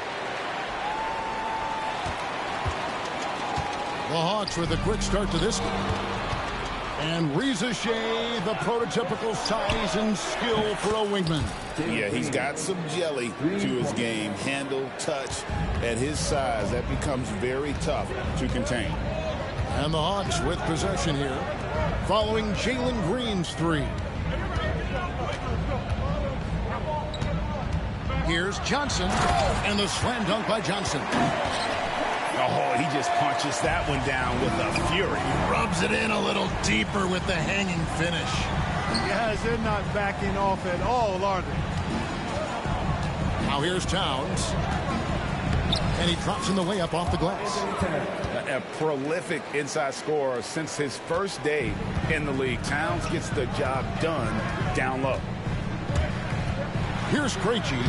Speaker 8: The Hawks with a quick start to this one. And Reza Shea, the prototypical size and skill for a wingman.
Speaker 10: Yeah, he's got some jelly to his game. Handle, touch. At his size, that becomes very tough to contain.
Speaker 8: And the Hawks with possession here, following Jalen Green's three. Here's Johnson, and the slam dunk by Johnson.
Speaker 10: Oh, he just punches that one down with a fury.
Speaker 8: Rubs it in a little deeper with the hanging finish.
Speaker 4: Guys, they're not backing off at all, are they?
Speaker 8: Now here's Towns. And he drops in the layup off the glass.
Speaker 10: A prolific inside scorer since his first day in the league. Towns gets the job done down low.
Speaker 8: Here's Krejci.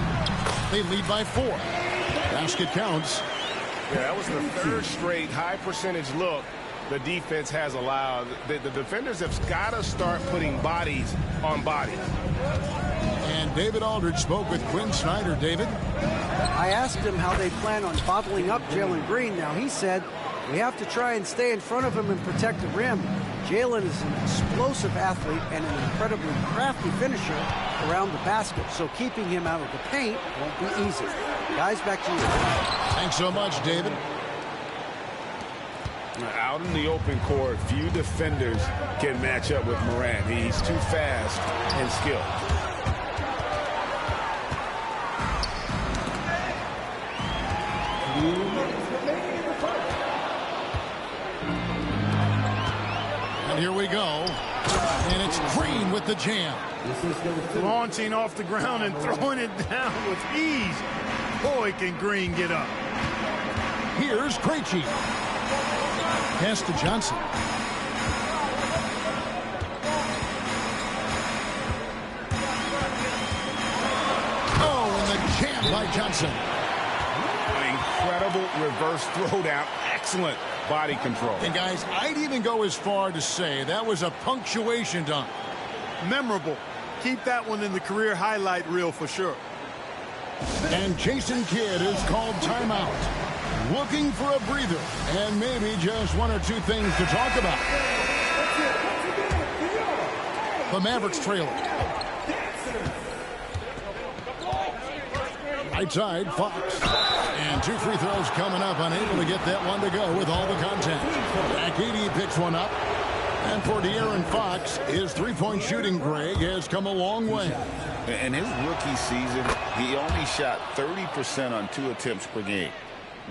Speaker 8: They lead by 4. Basket counts.
Speaker 2: Yeah, that was the third straight high percentage look the defense has allowed. The defenders have got to start putting bodies on bodies.
Speaker 8: And David Aldridge spoke with Quinn Snyder. David?
Speaker 11: I asked him how they plan on bottling up Jalen Green. Now, he said, we have to try and stay in front of him and protect the rim. Jalen is an explosive athlete and an incredibly crafty finisher around the basket, so keeping him out of the paint won't be easy. Guys, back to you.
Speaker 8: Thanks so much, David.
Speaker 10: Out in the open court, few defenders can match up with Morant. He's too fast and skilled.
Speaker 8: And here we go. And it's Green with the jam.
Speaker 4: Launching off the ground and throwing it down with ease. Boy, can Green get up.
Speaker 8: Here's Krejci. Pass to Johnson. Oh, and the jam by Johnson.
Speaker 10: Incredible reverse throwdown. Excellent body control.
Speaker 8: And guys, I'd even go as far to say that was a punctuation dunk.
Speaker 4: Memorable. Keep that one in the career highlight reel for sure.
Speaker 8: And Jason Kidd is called timeout. Looking for a breather and maybe just one or two things to talk about. The Mavericks trailing. Right side, Fox. And 2 free throws coming up, unable to get that one to go with all the contact. Akidi picks one up. And for De'Aaron Fox, his three-point shooting, Greg, has come a long way.
Speaker 10: In his rookie season, he only shot 30% on 2 attempts per game.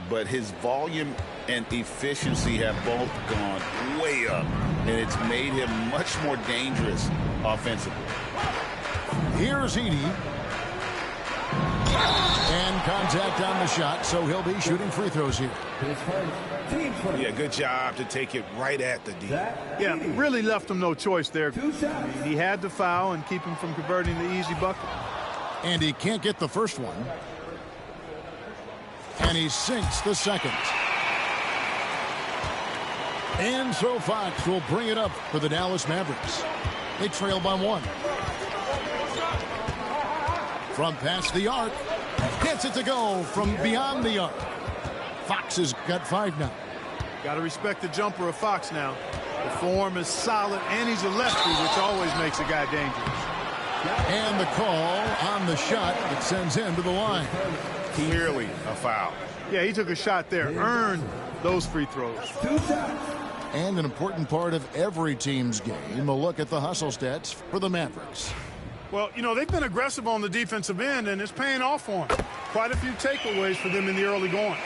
Speaker 10: But his volume and efficiency have both gone way up. And it's made him much more dangerous offensively.
Speaker 8: Here's Edey. And contact on the shot, so he'll be shooting free throws here.
Speaker 10: Yeah, good job to take it right at the D.
Speaker 4: Yeah, really left him no choice there. He had to foul and keep him from converting the easy bucket.
Speaker 8: And he can't get the first one. And he sinks the second. And so Fox will bring it up for the Dallas Mavericks. They trail by 1. From past the arc. Gets it to go from beyond the arc. Fox has got 5 now.
Speaker 4: Got to respect the jumper of Fox now. The form is solid, and he's a lefty, which always makes a guy dangerous.
Speaker 8: And the call on the shot that sends him to the line.
Speaker 10: Clearly a foul.
Speaker 4: Yeah, he took a shot there, earned those free throws.
Speaker 8: And an important part of every team's game, a look at the hustle stats for the Mavericks.
Speaker 4: Well, you know, they've been aggressive on the defensive end, and it's paying off for them. Quite a few takeaways for them in the early going.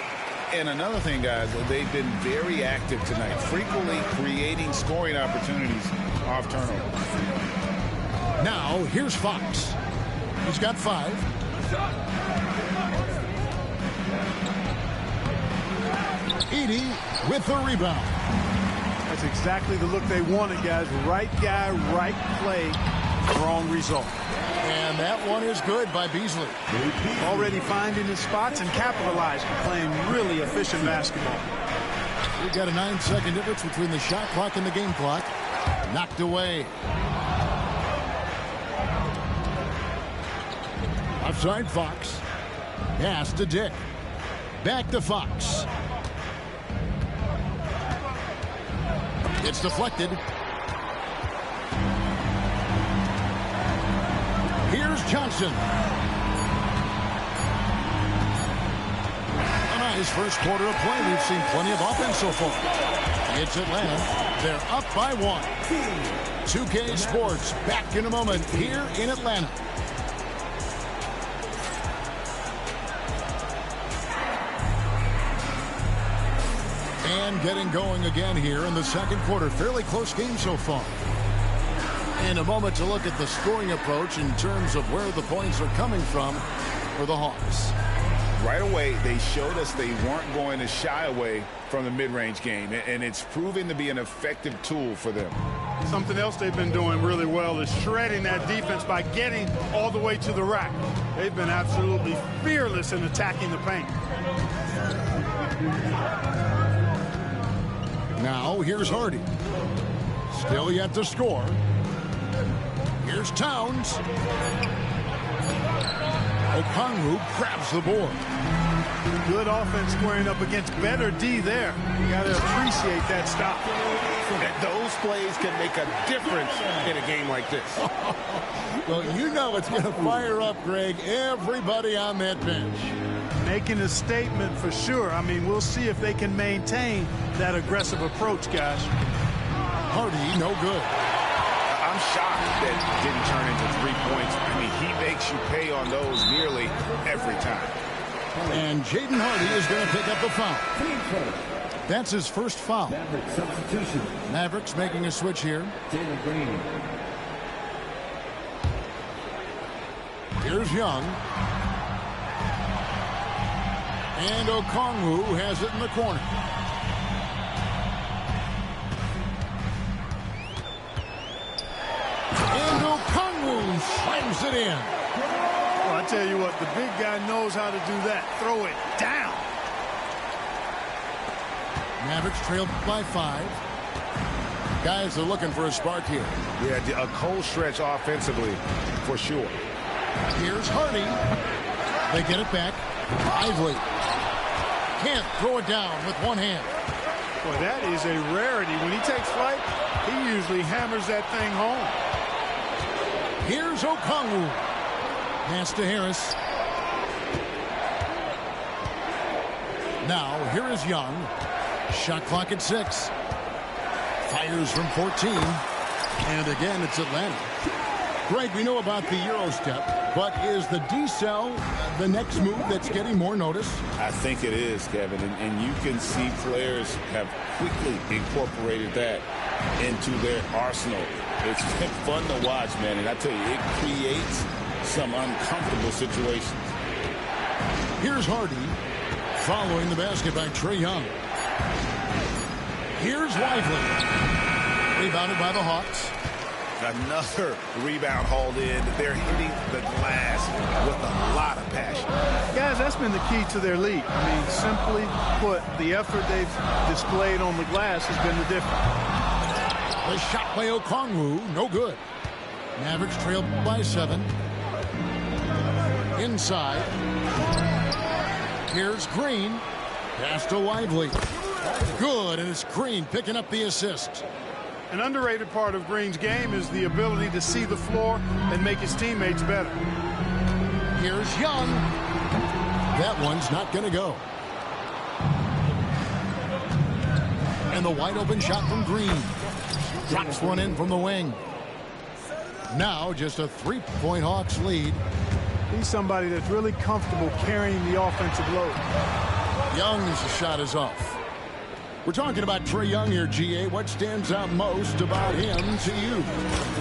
Speaker 10: And another thing, guys, they've been very active tonight, frequently creating scoring opportunities off turnovers.
Speaker 8: Now, here's Fox. He's got 5. Edey with the rebound.
Speaker 4: That's exactly the look they wanted, guys. Right guy, right play, wrong result.
Speaker 8: And that one is good by Beasley.
Speaker 4: Already finding his spots and capitalizing, playing really efficient basketball.
Speaker 8: We've got a 9-second difference between the shot clock and the game clock. Knocked away. Offside Fox. Pass to Dick. Back to Fox. It's deflected. Here's Johnson. A nice first quarter of play. We've seen plenty of offense so far. It's Atlanta. They're up by 1. 2K Sports back in a moment here in Atlanta. And getting going again here in the second quarter. Fairly close game so far. In a moment to look at the scoring approach in terms of where the points are coming from for the Hawks.
Speaker 10: Right away, they showed us they weren't going to shy away from the mid-range game, and it's proven to be an effective tool for them.
Speaker 4: Something else they've been doing really well is shredding that defense by getting all the way to the rack. They've been absolutely fearless in attacking the paint.
Speaker 8: Now here's Hardy. Still yet to score. Here's Towns. Okongwu grabs the board.
Speaker 4: Good offense squaring up against better D there. You got to appreciate that stop.
Speaker 2: And those plays can make a difference in a game like this.
Speaker 8: Well, you know it's going to fire up, Greg, everybody on that bench.
Speaker 4: Making a statement for sure. I mean, we'll see if they can maintain that aggressive approach, guys.
Speaker 8: Hardy, no good.
Speaker 10: I'm shocked that it didn't turn into 3 points. I mean, he makes you pay on those nearly every time.
Speaker 8: And Jaden Hardy is going to pick up the foul. That's his first foul.
Speaker 9: Mavericks substitution.
Speaker 8: Mavericks making a switch here.
Speaker 9: Jalen Green.
Speaker 8: Here's Young. And Okongwu has it in the corner. And Okongwu slams it in.
Speaker 4: Well, I tell you what, the big guy knows how to do that. Throw it down.
Speaker 8: Mavericks trailed by 5. Guys are looking for a spark here.
Speaker 10: Yeah, a cold stretch offensively, for sure.
Speaker 8: Here's Hardy. They get it back. Lively. Can't throw it down with one hand.
Speaker 4: Boy, that is a rarity. When he takes flight, he usually hammers that thing home.
Speaker 8: Here's Okongwu. Pass to Harris. Now, here is Young. Shot clock at 6. Fires from 14. And again, it's Atlanta. Greg, we know about the Euro step, but is the decel the next move that's getting more notice?
Speaker 10: I think it is, Kevin, and you can see players have quickly incorporated that into their arsenal. It's been fun to watch, man, and I tell you, it creates some uncomfortable situations.
Speaker 8: Here's Hardy following the basket by Trae Young. Here's Lively. Rebounded by the Hawks.
Speaker 10: Another rebound hauled in. They're hitting the glass with a lot of passion.
Speaker 4: Guys, that's been the key to their lead. I mean, simply put, the effort they've displayed on the glass has been the difference.
Speaker 8: The shot by Okongwu, no good. Mavericks trail by 7. Inside. Here's Green. Pass to Lively. Good, and it's Green picking up the assist.
Speaker 4: An underrated part of Green's game is the ability to see the floor and make his teammates better.
Speaker 8: Here's Young. That one's not going to go. And the wide open shot from Green. Drops one in from the wing. Now just a 3-point Hawks lead.
Speaker 4: He's somebody that's really comfortable carrying the offensive load.
Speaker 8: Young's shot is off. We're talking about Trae Young here, GA. What stands out most about him to you?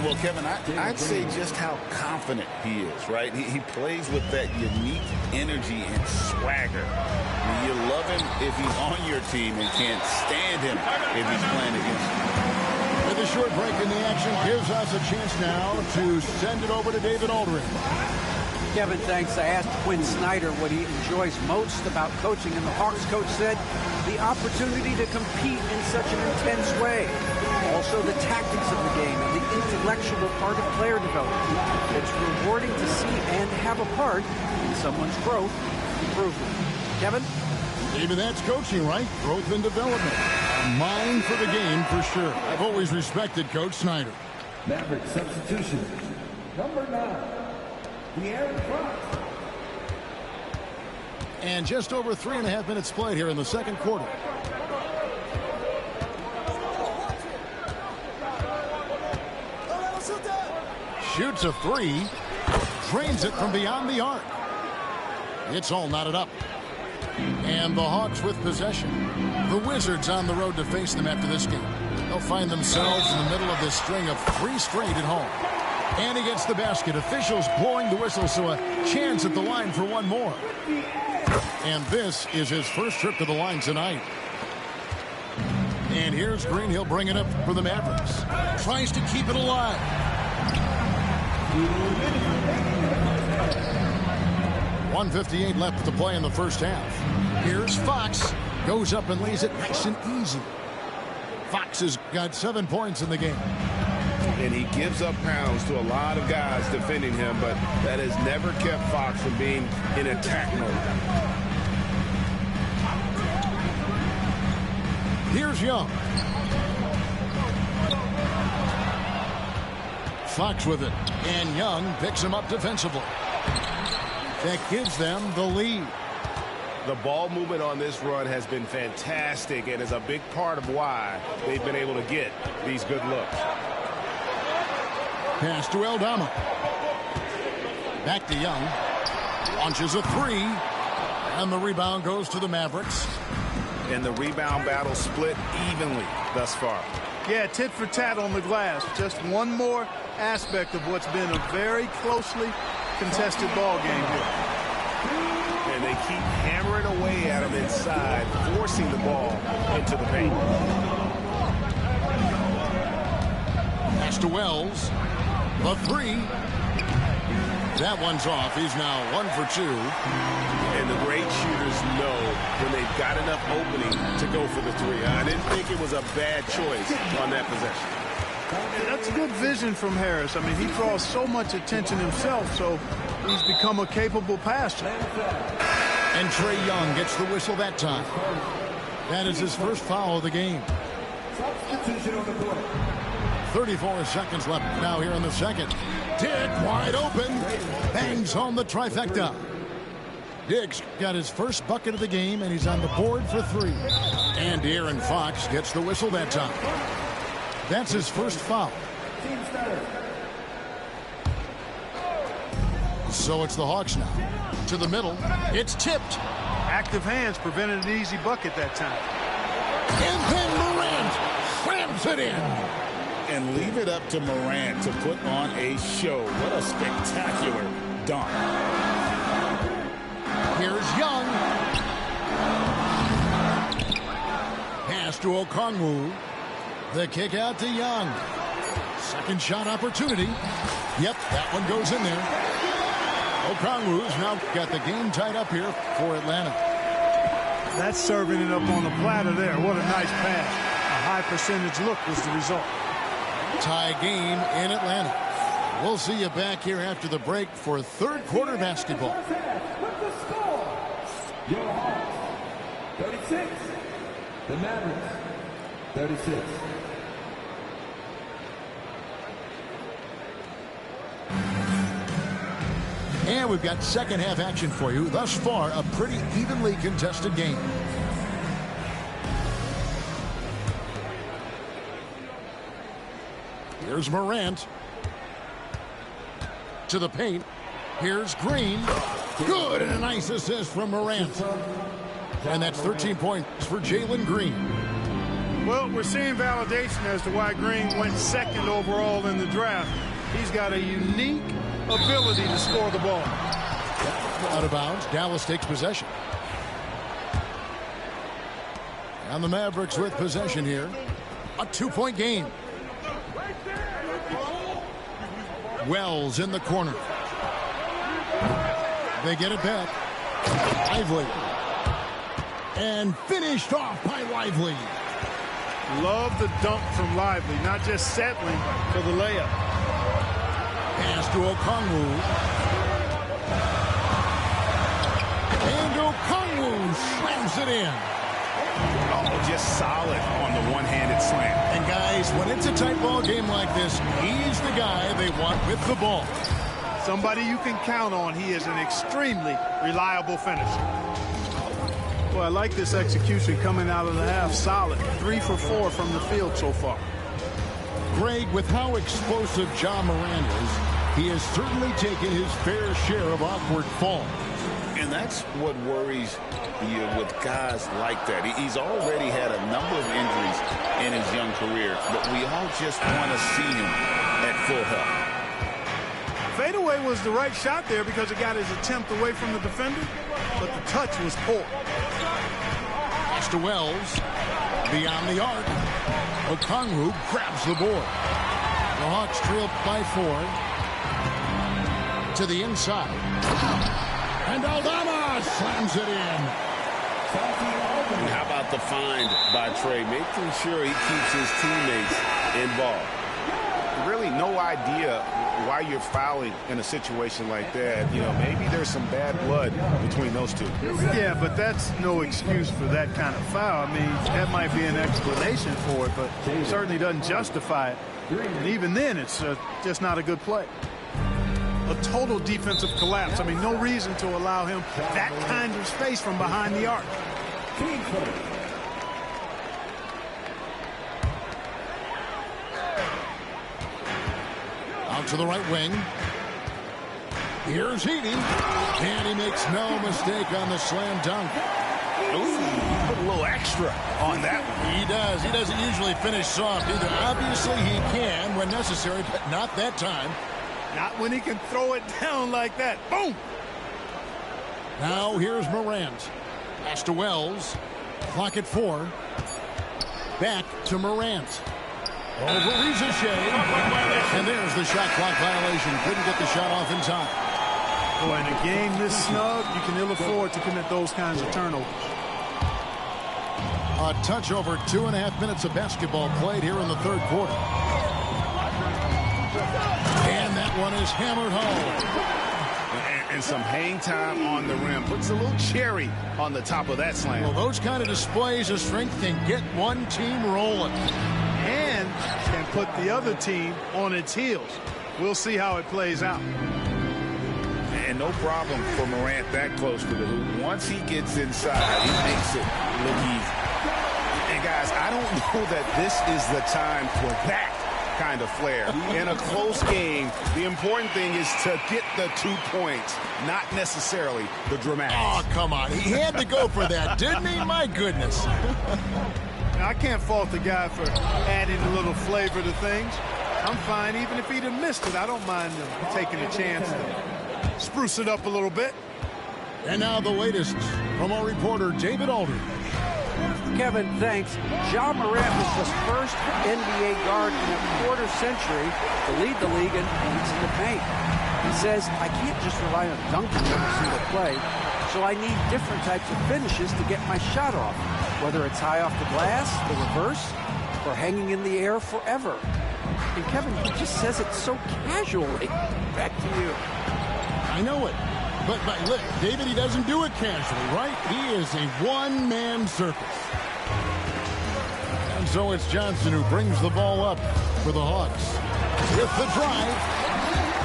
Speaker 10: Well, Kevin, I'd say just how confident he is, right? He plays with that unique energy and swagger. I mean, you love him if he's on your team and can't stand him if he's playing against you.
Speaker 8: With a short break in the action gives us a chance now to send it over to David Aldridge.
Speaker 11: Kevin, thanks. I asked Quinn Snyder what he enjoys most about coaching, and the Hawks coach said the opportunity to compete in such an intense way. Also the tactics of the game and the intellectual part of player development. It's rewarding to see and have a part in someone's growth and improvement. Kevin?
Speaker 8: David, that's coaching, right? Growth and development. A mind for the game for sure. I've always respected Coach Snyder.
Speaker 9: Maverick substitution. Number 9.
Speaker 8: And just over 3.5 minutes played here in the second quarter. Shoots a 3. Drains it from beyond the arc. It's all knotted up. And the Hawks with possession. The Wizards on the road to face them after this game. They'll find themselves in the middle of this string of 3 straight at home. And he gets the basket. Officials blowing the whistle, so a chance at the line for one more. And this is his first trip to the line tonight. And here's Green. He'll bring it up for the Mavericks. Tries to keep it alive. .158 left to play in the first half. Here's Fox. Goes up and lays it nice and easy. Fox has got 7 points in the game.
Speaker 2: And he gives up pounds to a lot of guys defending him, but that has never kept Fox from being in attack mode.
Speaker 8: Here's Young. Fox with it. And Young picks him up defensively. That gives them the lead.
Speaker 2: The ball movement on this run has been fantastic and is a big part of why they've been able to get these good looks.
Speaker 8: Pass to Aldama. Back to Young. Launches a three. And the rebound goes to the Mavericks.
Speaker 10: And the rebound battle split evenly thus far.
Speaker 4: Yeah, tit for tat on the glass. Just one more aspect of what's been a very closely contested ball game here.
Speaker 2: And they keep hammering away at him inside, forcing the ball into the paint.
Speaker 8: Pass to Wells. The three. That one's off. He's now 1 for 2.
Speaker 2: And the great shooters know when they've got enough opening to go for the three. I didn't think it was a bad choice on that possession.
Speaker 4: That's good vision from Harris. I mean, he draws so much attention himself, so he's become a capable passer.
Speaker 8: And Trae Young gets the whistle that time. That is his first foul of the game.
Speaker 9: Substitution on the court.
Speaker 8: 34 seconds left now here in the second. Dick wide open. Bangs home the trifecta. Dick's got his first bucket of the game, and he's on the board for 3. And Aaron Fox gets the whistle that time. That's his first foul. So it's the Hawks now. To the middle. It's tipped.
Speaker 4: Active hands prevented an easy bucket that time.
Speaker 8: And then Morant slams it in.
Speaker 10: And leave it up to Morant to put on a show. What a spectacular dunk.
Speaker 8: Here's Young. Pass to Okongwu. The kick out to Young. Second shot opportunity. Yep, that one goes in there. Okongwu's now got the game tied up here for Atlanta.
Speaker 4: That's serving it up on the platter there. What a nice pass. A high percentage look was the result.
Speaker 8: Tie game in Atlanta. We'll see you back here after the break for third quarter basketball.
Speaker 9: Your Hawks, 36. The Mavericks, 36.
Speaker 8: And we've got second half action for you. Thus far, a pretty evenly contested game. Here's Morant. To the paint. Here's Green. Good, and a nice assist from Morant. And that's 13 points for Jalen Green.
Speaker 4: Well, we're seeing validation as to why Green went second overall in the draft. He's got a unique ability to score the ball.
Speaker 8: Out of bounds. Dallas takes possession. And the Mavericks with possession here. A 2-point game. Wells in the corner. They get it back. Lively. And finished off by Lively.
Speaker 4: Love the dunk from Lively, not just settling for the layup.
Speaker 8: Pass to Okongwu. And Okongwu slams it in.
Speaker 10: Oh, just solid on the one-handed slam.
Speaker 8: And guys, when it's a tight ball game like this, he's the guy they want with the ball.
Speaker 4: Somebody you can count on. He is an extremely reliable finisher. Well, I like this execution coming out of the half. Solid. 3 for 4 from the field so far.
Speaker 8: Greg, with how explosive Ja Morant is, he has certainly taken his fair share of awkward falls.
Speaker 10: And that's what worries you with guys like that. He's already had a number of injuries in his young career, but we all just want to see him at full health.
Speaker 4: Fadeaway was the right shot there because it got his attempt away from the defender, but the touch was poor.
Speaker 8: Pass to Wells. Beyond the arc. Okongwu grabs the board. The Hawks trail by 4. To the inside. And Aldama slams it in.
Speaker 10: And how about the find by Trae, making sure he keeps his teammates involved.
Speaker 2: Really no idea why you're fouling in a situation like that. You know, maybe there's some bad blood between those two.
Speaker 4: Yeah, but that's no excuse for that kind of foul. I mean, that might be an explanation for it, but it certainly doesn't justify it. And even then, it's just not a good play. a total defensive collapse. I mean, no reason to allow him that kind of space from behind the arc.
Speaker 8: Out to the right wing. Here's Siiigh. And he makes no mistake on the slam dunk.
Speaker 10: Ooh, put a little extra on that one.
Speaker 8: He does. He doesn't usually finish soft either. Obviously, he can when necessary, but not that time.
Speaker 4: Not when he can throw it down like that. Boom!
Speaker 8: Now here's Morant. Pass to Wells. Clock at 4. Back to Morant. Over Siiigh. And there's the shot clock violation. Couldn't get the shot off in time.
Speaker 4: Boy, in a game this snug, you can ill afford to commit those kinds of turnovers.
Speaker 8: A touch over 2.5 minutes of basketball played here in the third quarter. And that one is hammered home.
Speaker 10: And some hang time on the rim. Puts a little cherry on the top of that slam.
Speaker 8: Well, those kind of displays of strength can get one team rolling.
Speaker 4: And can put the other team on its heels. We'll see how it plays out.
Speaker 10: And no problem for Morant that close to the hoop. Once he gets inside, he makes it look easy. And guys, I don't know that this is the time for that kind of flair. In a close game, the important thing is to get the 2 points, not necessarily the dramatics.
Speaker 8: Oh, come on. He had to go for that, didn't he? My goodness.
Speaker 4: I can't fault the guy for adding a little flavor to things. I'm fine even if he'd have missed it. I don't mind him taking a chance to spruce it up a little bit.
Speaker 8: And now the latest from our reporter, David Aldridge.
Speaker 11: Kevin, thanks. Ja Morant was the first NBA guard in a quarter century to lead the league in points in the paint. He says, I can't just rely on dunking every single play, so I need different types of finishes to get my shot off, whether it's high off the glass, the reverse, or hanging in the air forever. And Kevin, he just says it so casually. Back to you.
Speaker 8: I know it. But look, David, he doesn't do it casually, right? He is a one-man circus. And so it's Johnson who brings the ball up for the Hawks. With the drive.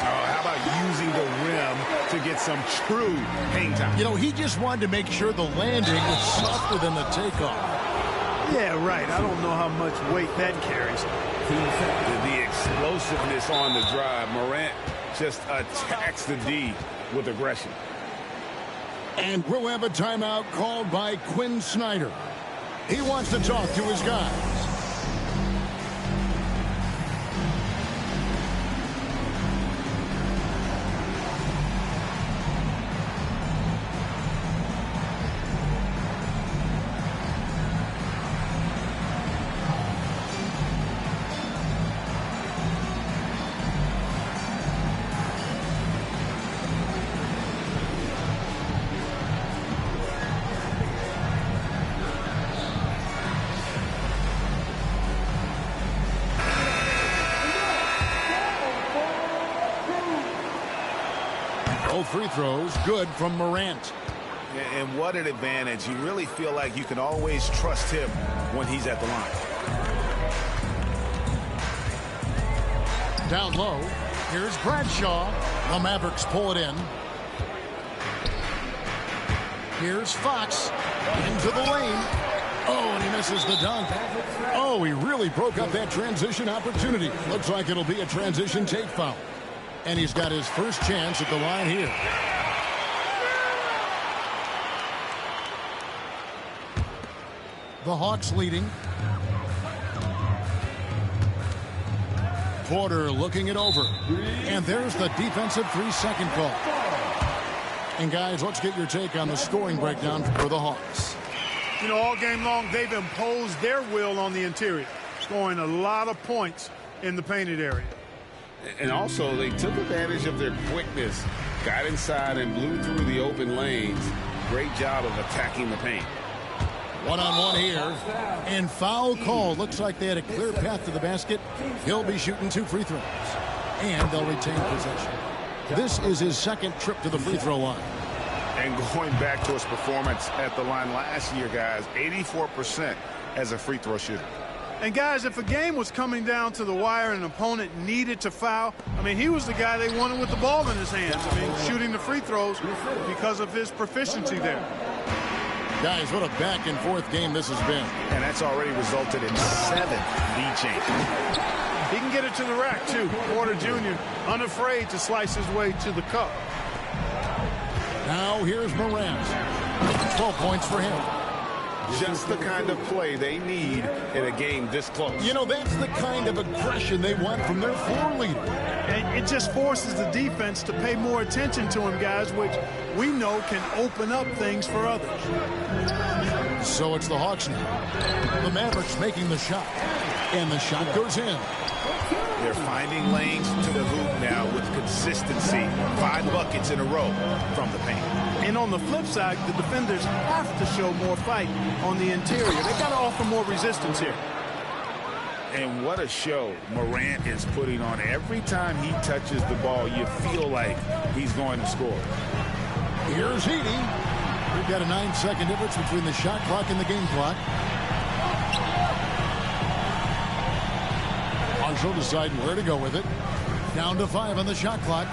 Speaker 10: How about using the rim to get some true hang time?
Speaker 8: You know, he just wanted to make sure the landing was softer than the takeoff.
Speaker 4: Yeah, right. I don't know how much weight that carries.
Speaker 10: The explosiveness on the drive. Morant just attacks the D with aggression.
Speaker 8: And we'll have a timeout called by Quinn Snyder. He wants to talk to his guys. Both free throws good from Morant.
Speaker 10: And what an advantage. You really feel like you can always trust him when he's at the line.
Speaker 8: Down low. Here's Bradshaw. The Mavericks pull it in. Here's Fox. Into the lane. Oh, and he misses the dunk. Oh, he really broke up that transition opportunity. Looks like it'll be a transition take foul. And he's got his first chance at the line here. The Hawks leading. Porter looking it over. And there's the defensive 3-second call. And guys, let's get your take on the scoring breakdown for the Hawks.
Speaker 4: You know, all game long, they've imposed their will on the interior, scoring a lot of points in the painted area.
Speaker 10: And also, they took advantage of their quickness, got inside and blew through the open lanes. Great job of attacking the paint.
Speaker 8: One-on-one here. And foul call. Looks like they had a clear path to the basket. He'll be shooting 2 free throws. And they'll retain possession. This is his second trip to the free throw line.
Speaker 10: And going back to his performance at the line last year, guys, 84% as a free throw shooter.
Speaker 12: And guys, if a game was coming down to the wire and an opponent needed to foul, I mean, he was the guy they wanted with the ball in his hands. I mean, shooting the free throws because of his proficiency there.
Speaker 8: Guys, what a back-and-forth game this has been.
Speaker 10: And that's already resulted in 7 lead changes.
Speaker 12: He can get it to the rack, too. Porter Jr. unafraid to slice his way to the cup.
Speaker 8: Now here's Morant. 12 points for him.
Speaker 10: Just the kind of play they need in a game this close.
Speaker 8: You know, that's the kind of aggression they want from their floor leader.
Speaker 12: And it just forces the defense to pay more attention to him, guys, which we know can open up things for others.
Speaker 8: So it's the Hawks now. The Mavericks making the shot. And the shot goes in.
Speaker 10: They're finding lanes to the hoop now with consistency. 5 buckets in a row from the paint.
Speaker 12: And on the flip side, the defenders have to show more fight on the interior. They got to offer more resistance here.
Speaker 10: And what a show Morant is putting on. Every time he touches the ball, you feel like he's going to score.
Speaker 8: Here's Siiigh. We've got a 9-second difference between the shot clock and the game clock. Marshall deciding where to go with it. Down to 5 on the shot clock.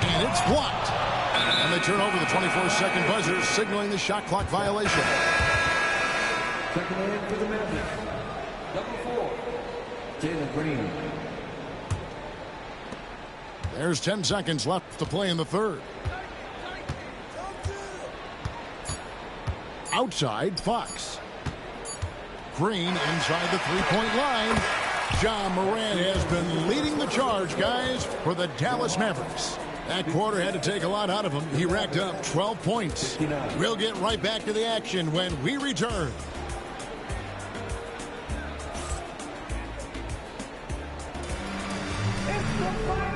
Speaker 8: And it's blocked. And they turn over the 24-second buzzer, signaling the shot clock violation.
Speaker 9: Second man for the Mavericks. Number 4, Jalen Green.
Speaker 8: There's 10 seconds left to play in the third. Outside, Fox. Green inside the three-point line. Ja Morant has been leading the charge, guys, for the Dallas Mavericks. That quarter had to take a lot out of him. He racked up 12 points. We'll get right back to the action when we return.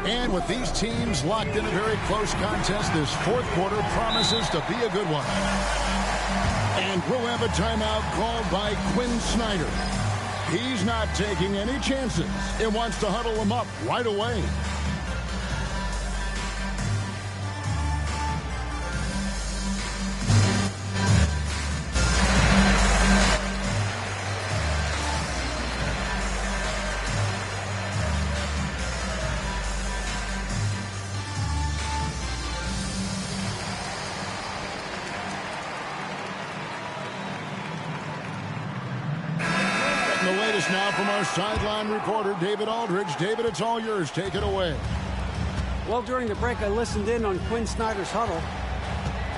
Speaker 8: And with these teams locked in a very close contest, this fourth quarter promises to be a good one. And we'll have a timeout called by Quinn Snyder. He's not taking any chances and wants to huddle them up right away. Now from our sideline reporter, David Aldridge. David, it's all yours. Take it away.
Speaker 11: Well, during the break, I listened in on Quinn Snyder's huddle.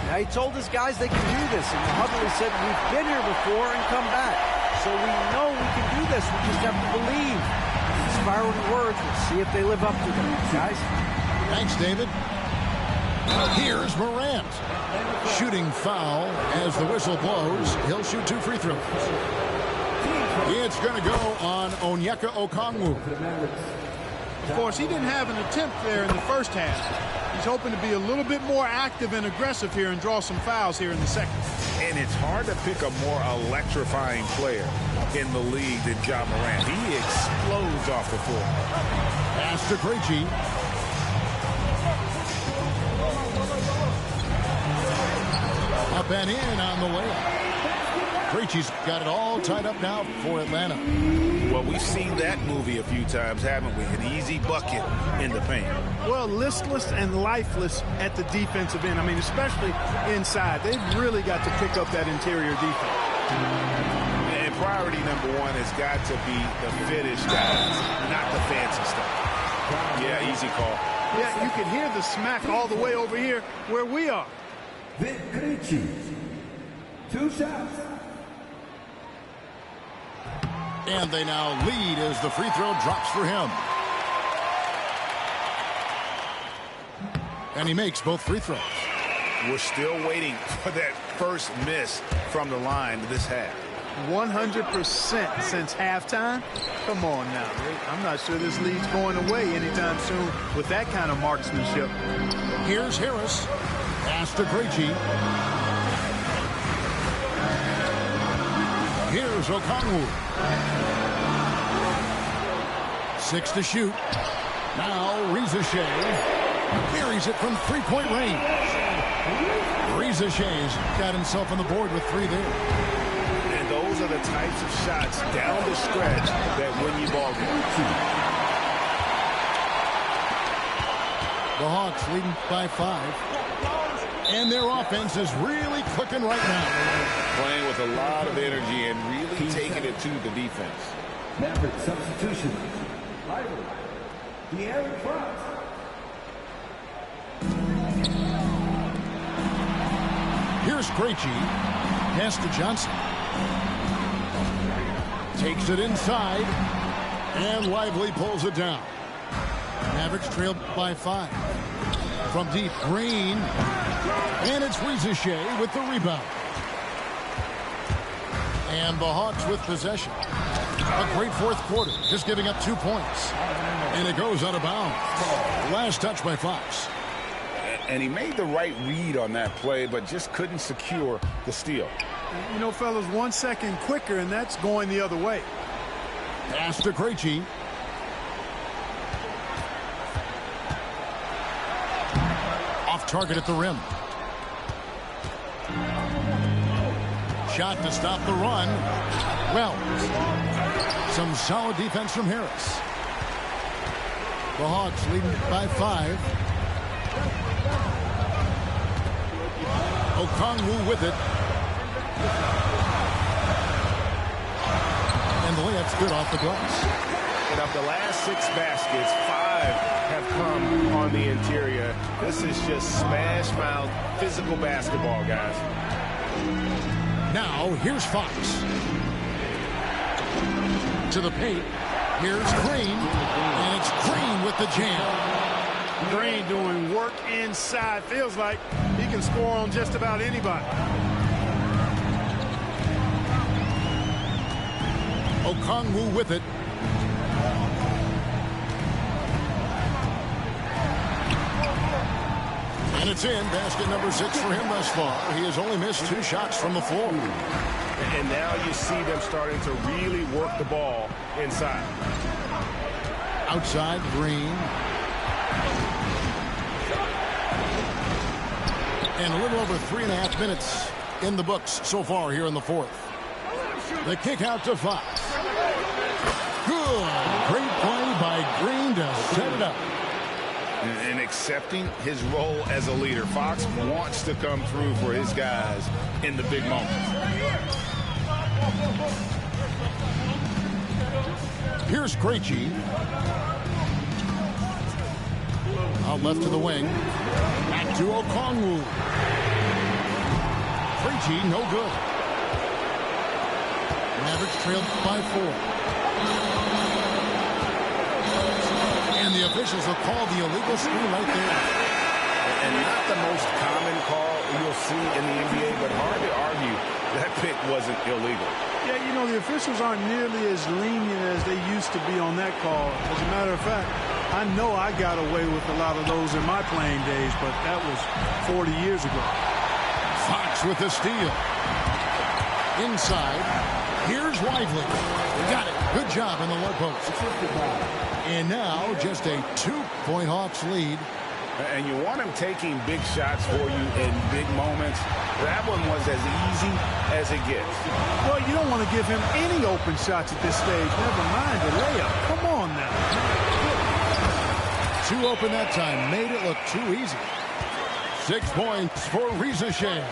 Speaker 11: Now, he told his guys they can do this. In the huddle, he said, we've been here before and come back. So we know we can do this. We just have to believe. Inspiring words. We'll see if they live up to them, guys.
Speaker 8: Thanks, David. Here's Morant. Shooting foul as the whistle blows. He'll shoot 2 free throws. It's going to go on Onyeka Okongwu.
Speaker 12: Of course, he didn't have an attempt there in the first half. He's hoping to be a little bit more active and aggressive here and draw some fouls here in the second.
Speaker 10: And it's hard to pick a more electrifying player in the league than Ja Morant. He explodes off the floor.
Speaker 8: Pass to Krejci. Up and in on the layup. Krejci's got it all tied up now for Atlanta.
Speaker 10: Well, we've seen that movie a few times, haven't we? An easy bucket in the paint.
Speaker 12: Well, listless and lifeless at the defensive end. I mean, especially inside. They've really got to pick up that interior defense.
Speaker 10: And priority number 1 has got to be the finish, guys, not the fancy stuff. Yeah, easy call.
Speaker 12: Yeah, you can hear the smack all the way over here where we are.
Speaker 9: Vic Krejci. 2 shots.
Speaker 8: And they now lead as the free throw drops for him. And he makes both free throws.
Speaker 10: We're still waiting for that first miss from the line this half.
Speaker 12: 100% since halftime? Come on now. I'm not sure this lead's going away anytime soon with that kind of marksmanship.
Speaker 8: Here's Harris. Pass to Krejci. Here's Okongwu. 6 to shoot. Now Reza Shea buries it from three-point range. Reza Shea's got himself on the board with 3 there.
Speaker 2: And those are the types of shots down the stretch that win you ball games.
Speaker 8: The Hawks leading by 5. And their offense is really clicking right now.
Speaker 10: Playing with a lot of energy and really taking it to the defense.
Speaker 9: Maverick substitution. Lively. De'Aaron Fox.
Speaker 8: Here's Krejci. Pass to Johnson. Takes it inside. And Lively pulls it down. Mavericks trailed by 5. From deep, Green. And it's Siiigh with the rebound. And the Hawks with possession. A great fourth quarter, just giving up 2 points. And it goes out of bounds. Last touch by Fox.
Speaker 10: And he made the right read on that play, but just couldn't secure the steal.
Speaker 12: You know, fellas, 1 second quicker, and that's going the other way.
Speaker 8: Pass to Krejci. Off target at the rim. Shot to stop the run. Well, some solid defense from Harris. The Hawks leading by 5. Okongwu with it. And the layup's good off the glass.
Speaker 2: And of the last 6 baskets, 5 have come on the interior. This is just smash mouth physical basketball, guys.
Speaker 8: Now, here's Fox. To the paint. Here's Green. And it's Green with the jam.
Speaker 12: Green doing work inside. Feels like he can score on just about anybody.
Speaker 8: Okongwu with it. And it's in. Basket number 6 for him thus far. He has only missed 2 shots from the floor.
Speaker 2: And now you see them starting to really work the ball inside.
Speaker 8: Outside, Green. And a little over 3.5 minutes in the books so far here in the fourth. The kick out to Fox. Good. Great play by Green to set it up.
Speaker 10: And accepting his role as a leader. Fox wants to come through for his guys in the big moments.
Speaker 8: Here's Krejci. Out left to the wing. Back to Okongwu. Krejci, no good. Mavericks trailed by 4. And the officials will call the illegal screen right there.
Speaker 2: And not the most common call you'll see in the NBA, but hard to argue that pick wasn't illegal.
Speaker 12: Yeah, you know, the officials aren't nearly as lenient as they used to be on that call. As a matter of fact, I know I got away with a lot of those in my playing days, but that was 40 years ago.
Speaker 8: Fox with the steal. Inside. Here's Lively. Got it. Good job in the low post. And now just a 2-point Hawks lead.
Speaker 10: And you want him taking big shots for you in big moments. That one was as easy as it gets.
Speaker 12: Well, you don't want to give him any open shots at this stage. Never mind the layup. Come on now.
Speaker 8: 2 open that time. Made it look too easy. 6 points for Siiigh.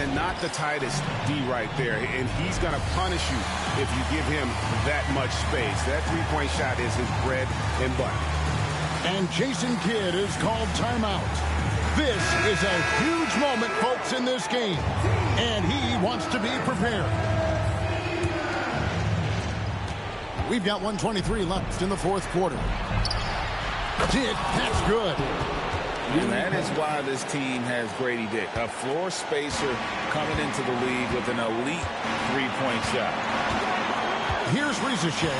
Speaker 2: And not the tightest D right there. And he's going to punish you if you give him that much space. That 3-point shot is his bread and butter.
Speaker 8: And Jason Kidd is called timeout. This is a huge moment, folks, in this game. And he wants to be prepared. We've got 1:23 left in the fourth quarter. That's good.
Speaker 10: And that is why this team has Grady Dick, a floor spacer coming into the league with an elite 3-point shot.
Speaker 8: Here's Siiigh.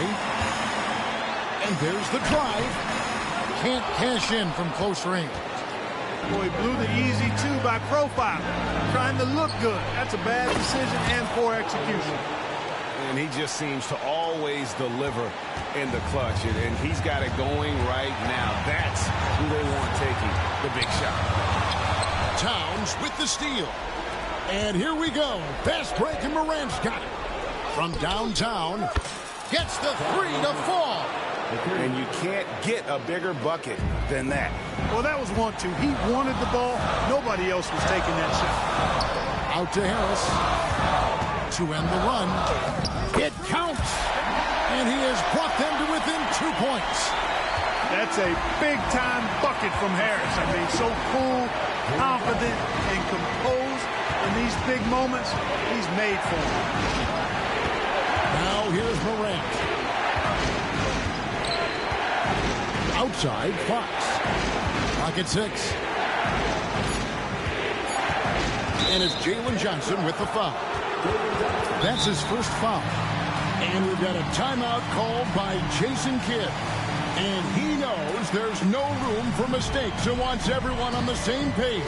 Speaker 8: And there's the drive. Can't cash in from close range.
Speaker 12: Boy, blew the easy 2 by profile. Trying to look good. That's a bad decision and poor execution.
Speaker 2: And he just seems to always deliver in the clutch. And he's got it going right now. That's who they want taking the big shot.
Speaker 8: Towns with the steal. And here we go. Fast break, and Morant's got it. From downtown, gets the three to fall.
Speaker 10: And you can't get a bigger bucket than that.
Speaker 12: Well, that was 1-2. He wanted the ball. Nobody else was taking that shot.
Speaker 8: Out to Harris to end the run. It counts. And he has brought them to within 2 points.
Speaker 12: That's a big-time bucket from Harris. I mean, so cool, confident, and composed in these big moments. He's made for them.
Speaker 8: Now here's Morant. Outside, Fox. Pocket 6. And it's Jalen Johnson with the foul. That's his first foul. And we've got a timeout called by Jason Kidd. And he knows there's no room for mistakes and wants everyone on the same page.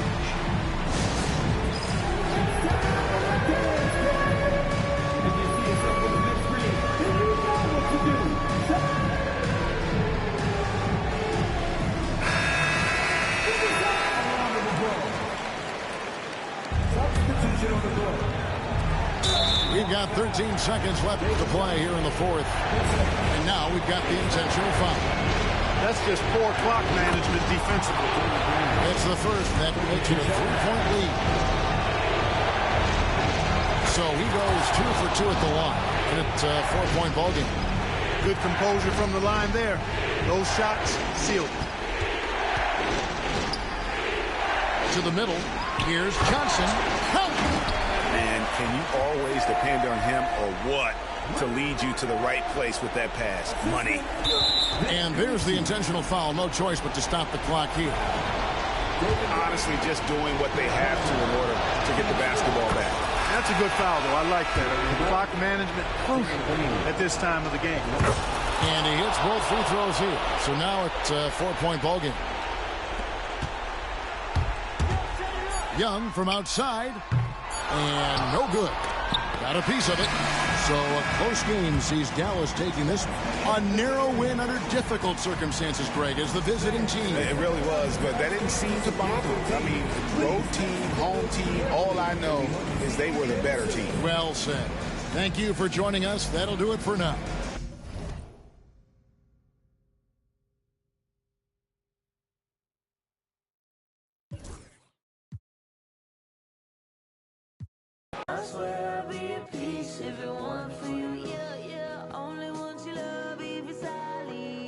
Speaker 8: We've got 13 seconds left to play here in the fourth. And now we've got the intentional foul.
Speaker 12: That's just poor clock management defensively.
Speaker 8: It's the first that makes it a 3-point lead. So he goes 2 for 2 at the line. And it's a 4-point ball game.
Speaker 12: Good composure from the line there. Those shots sealed.
Speaker 8: To the middle. Here's Johnson. Count!
Speaker 10: And can you always depend on him or what to lead you to the right place with that pass? Money.
Speaker 8: And there's the intentional foul. No choice but to stop the clock here.
Speaker 10: Honestly, just doing what they have to in order to get the basketball back.
Speaker 12: That's a good foul, though. I like that. I mean, clock management crucial at this time of the game.
Speaker 8: And he hits both free throws here. So now it's a 4-point ball game. Young from outside. And no good. Got a piece of it. So a close game sees Dallas taking this one. A narrow win under difficult circumstances, Greg, as the visiting team.
Speaker 10: It really was, but that didn't seem to bother them. I mean, road team, home team, all I know is they were the better team.
Speaker 8: Well said. Thank you for joining us. That'll do it for now.
Speaker 7: I swear I'll be at peace if it weren't for you. Yeah, yeah. Only want your love if it's solid.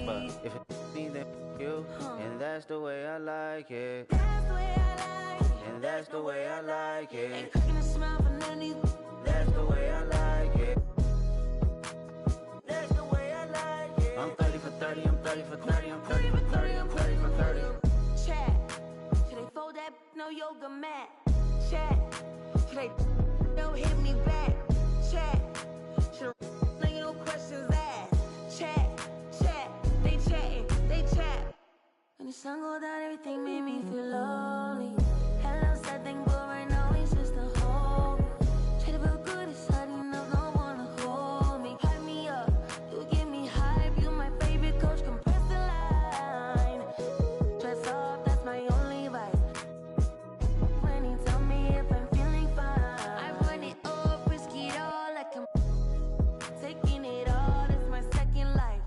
Speaker 1: But if it's me, then you, and that's the way I like it.
Speaker 7: That's the way I like it.
Speaker 1: And that's the way I like it.
Speaker 7: Ain't cooking a smile for none of these.
Speaker 1: That's the way I like it. That's the way I like it. I'm 30 for 30, I'm 30 for 30, I'm 30 for 30, I'm 30 for 30.
Speaker 7: Chat. Should they fold that no yoga mat? Chat. Should they don't hit me back? Chat. Should I no questions asked? Chat. Chat. They chatting. They chat. When the sun go down, everything made me feel lonely. Hello, sad thing, but right now it's just a home. Try to feel good, it's hard enough, don't wanna hold me. Hype me up, you give me hype. You my favorite coach, compress the line. Dress up, that's my only vice. When you tell me if I'm feeling fine, I run it up, risk it all, like I'm taking it all. It's my second life.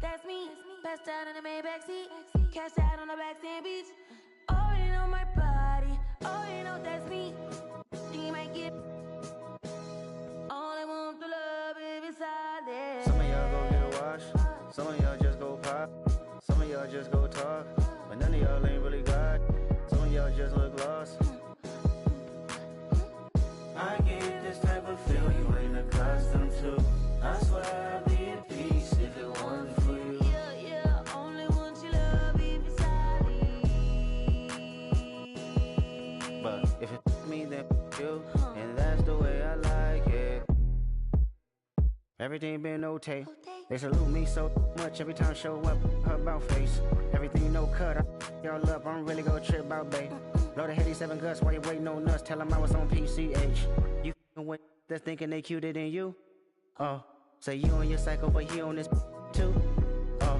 Speaker 7: That's me, passed out in the Maybach seat, cash out on the backstand beach. Already know my body, already know that's me. You might get all I want to love if it's out there.
Speaker 1: Some of y'all go get a wash, some of y'all just go pop, some of y'all just go talk, but none of y'all ain't really God. Some of y'all just look lost. I get this type of feel you ain't accustomed to. I swear I'd be at peace if it wasn't for you.
Speaker 7: Yeah, yeah, only want your love if it's solid.
Speaker 1: But if it's me, then you, and that's the way I like it. Everything been okay. They salute me so much every time I show up. Her about face. Everything no cut. Y'all up. I'm really gonna trip about, babe. Blow the heady 7 guts while you waiting on us. Tell them I was on PCH. You with that's thinking they cuter than you. Oh, say you on your cycle, but he on this too. Oh,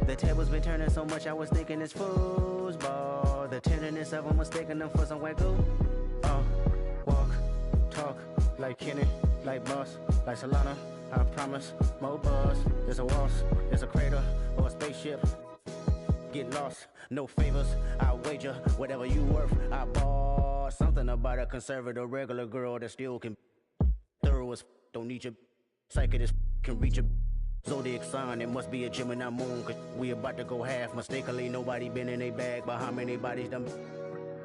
Speaker 1: the table's been turning so much I was thinking it's foosball. the tenderness of them mistaking them for some wacko. Walk, talk, like Kenny, like Boss, like Solana. I promise, more buzz. There's a waltz, there's a crater, or a spaceship. Get lost, no favors, I wager whatever you worth. I bought something about a conservative regular girl that still can thorough as don't need your psychic can reach a zodiac sign. It must be a Gemini moon, cause we about to go half. Mistakenly, nobody been in a bag, but how many bodies done?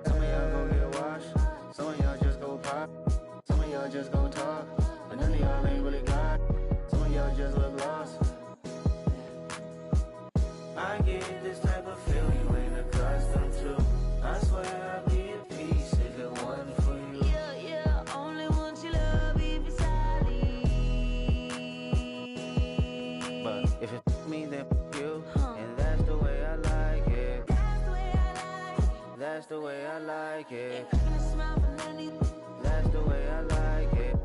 Speaker 1: Some of y'all go get washed, some of y'all just go pop, some of y'all just go talk, but none of y'all ain't really got. Some of y'all just look lost. I get this type of feel you ain't accustomed to. I swear I'll be at peace if it wasn't for you.
Speaker 7: Yeah, only want your love if it's solid.
Speaker 1: But if it's me, then you. And that's the way I like it.
Speaker 7: That's the way I like it.
Speaker 1: That's the way I like it.
Speaker 7: Ain't cracking a smile for none of you.
Speaker 1: That's the way I like it.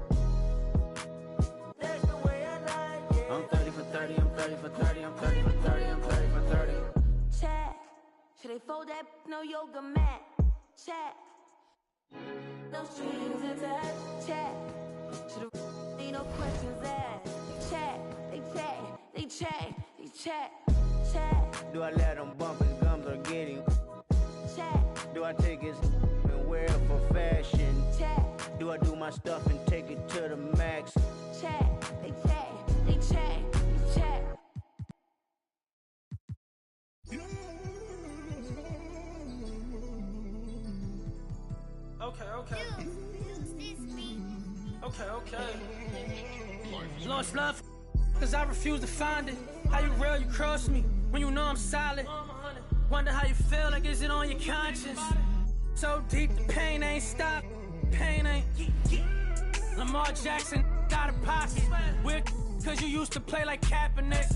Speaker 7: That's the way I like it.
Speaker 1: I'm 30 for 30, I'm 30 for 30, I'm 30 for 30, I'm 30 for 30.
Speaker 7: Check. Should they fold that no yoga mat? Check. No strings attached. Check. Should have ain't no questions asked. Check. They check. They check. They check. Check.
Speaker 1: Do I let him bump his gums or get him?
Speaker 7: Check.
Speaker 1: Do I take his and wear it for fashion?
Speaker 7: Check.
Speaker 1: Do I do my stuff and take it to the max?
Speaker 7: Check. They check. They check. They check.
Speaker 13: Okay. Lost love, cause I refuse to find it. How you real, you cross me, when you know I'm solid. Wonder how you feel, like is it on your conscience? So deep, the pain ain't stopped. Pain ain't. Lamar Jackson, got a pocket. Weird, cause you used to play like Kaepernick.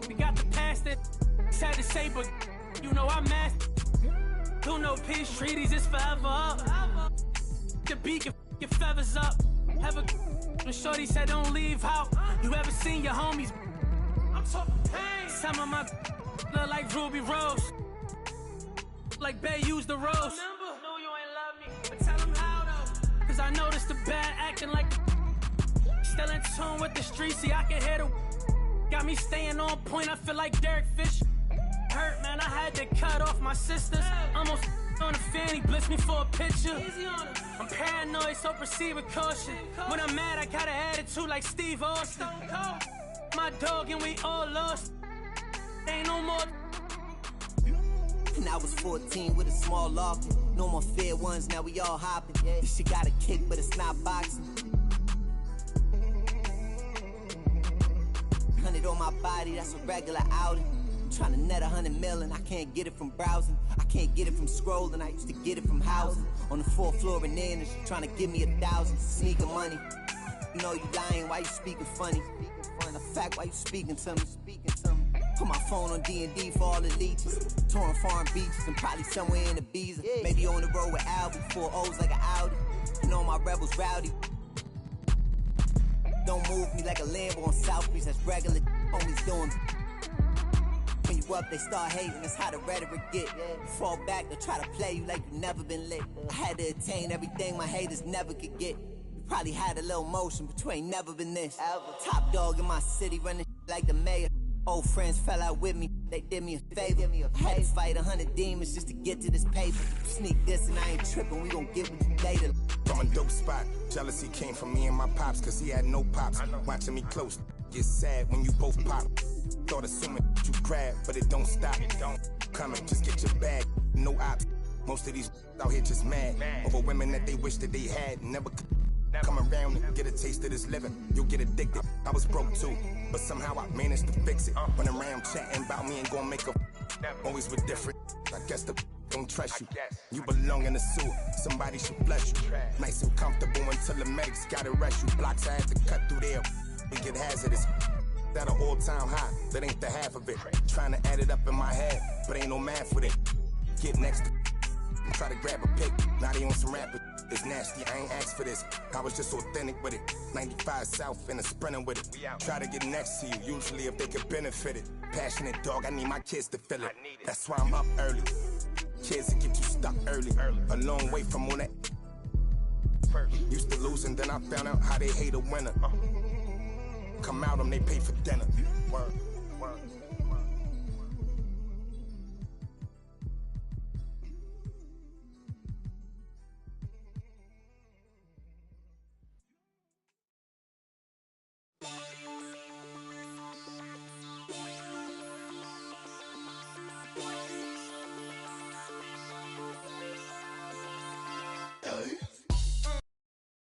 Speaker 13: We got the past that sad to say, but you know I'm master. Do no peace treaties, it's forever up. The beat can your feathers up. Have a the shorty said don't leave out. You ever seen your homies? I'm talking pain. Some of my look like Ruby Rose. Like Bay used the rose. No, you ain't love me. But tell them how though. Cause I noticed the bad acting like still in tune with the streets. See, I can hear the got me staying on point. I feel like Derek Fish. Hurt, man, I had to cut off my sisters. Almost on a fanny, blitz me for a picture. I'm paranoid, so proceed with caution. When I'm mad, I got an attitude like Steve Austin. My dog and we all lost. Ain't no more.
Speaker 14: And I was 14 with a small locket. No more fair ones, now we all hopping. This shit got a kick, but it's not boxing. 100 on my body, that's a regular outing. Trying to net 100 million, I can't get it from browsing. I can't get it from scrolling, I used to get it from housing. On the 4th floor in Nannish, trying to give me 1,000. Sneaking money. You know you lying, why you speaking funny? The fact, why you speaking to me? Put my phone on D&D for all the leeches. Touring foreign beaches and probably somewhere in Ibiza. Maybe on the road with Albie, 4 O's like an Audi. You know my rebels rowdy. Don't move me like a Lambo on South Beach, that's regular homies doing. When you up, they start hating, that's how the rhetoric get. You fall back, they try to play you like you never been lit. I had to attain everything my haters never could get. You probably had a little motion, but you ain't never been this. Top dog in my city, running like the mayor. Old friends fell out with me, they did me a favor. I had to fight 100 demons just to get to this paper. Sneak this and I ain't tripping, we gon' get with you later.
Speaker 15: From a dope spot, jealousy came from me and my pops, cause he had no pops. Watching me close, get sad when you both pop. Thought assuming you grab, but it don't stop. Coming, just get your bag, no ops. Most of these out here just mad over women that they wish that they had. Never could come around and get a taste of this living. You'll get addicted. I was broke too, but somehow I managed to fix it. Run around chatting about me and gon' make a always with different. I guess the don't trust you. You belong in the sewer, somebody should bless you. Nice and comfortable until the medics gotta rush you. Blocks I had to cut through there, it get hazardous. At an all-time high, that ain't the half of it. Trying to add it up in my head, but ain't no math with it. Get next to and try to grab a pic. Now they on some rapper. It's nasty, I ain't asked for this. I was just authentic with it. 95 South and a sprinter with it. Try to get next to you, usually if they could benefit it. Passionate dog, I need my kids to feel it. That's why I'm up early. kids that get you stuck early. A long way from on that first. Used to lose and then I found out how they hate a winner. Come out them, they pay for dinner. Word.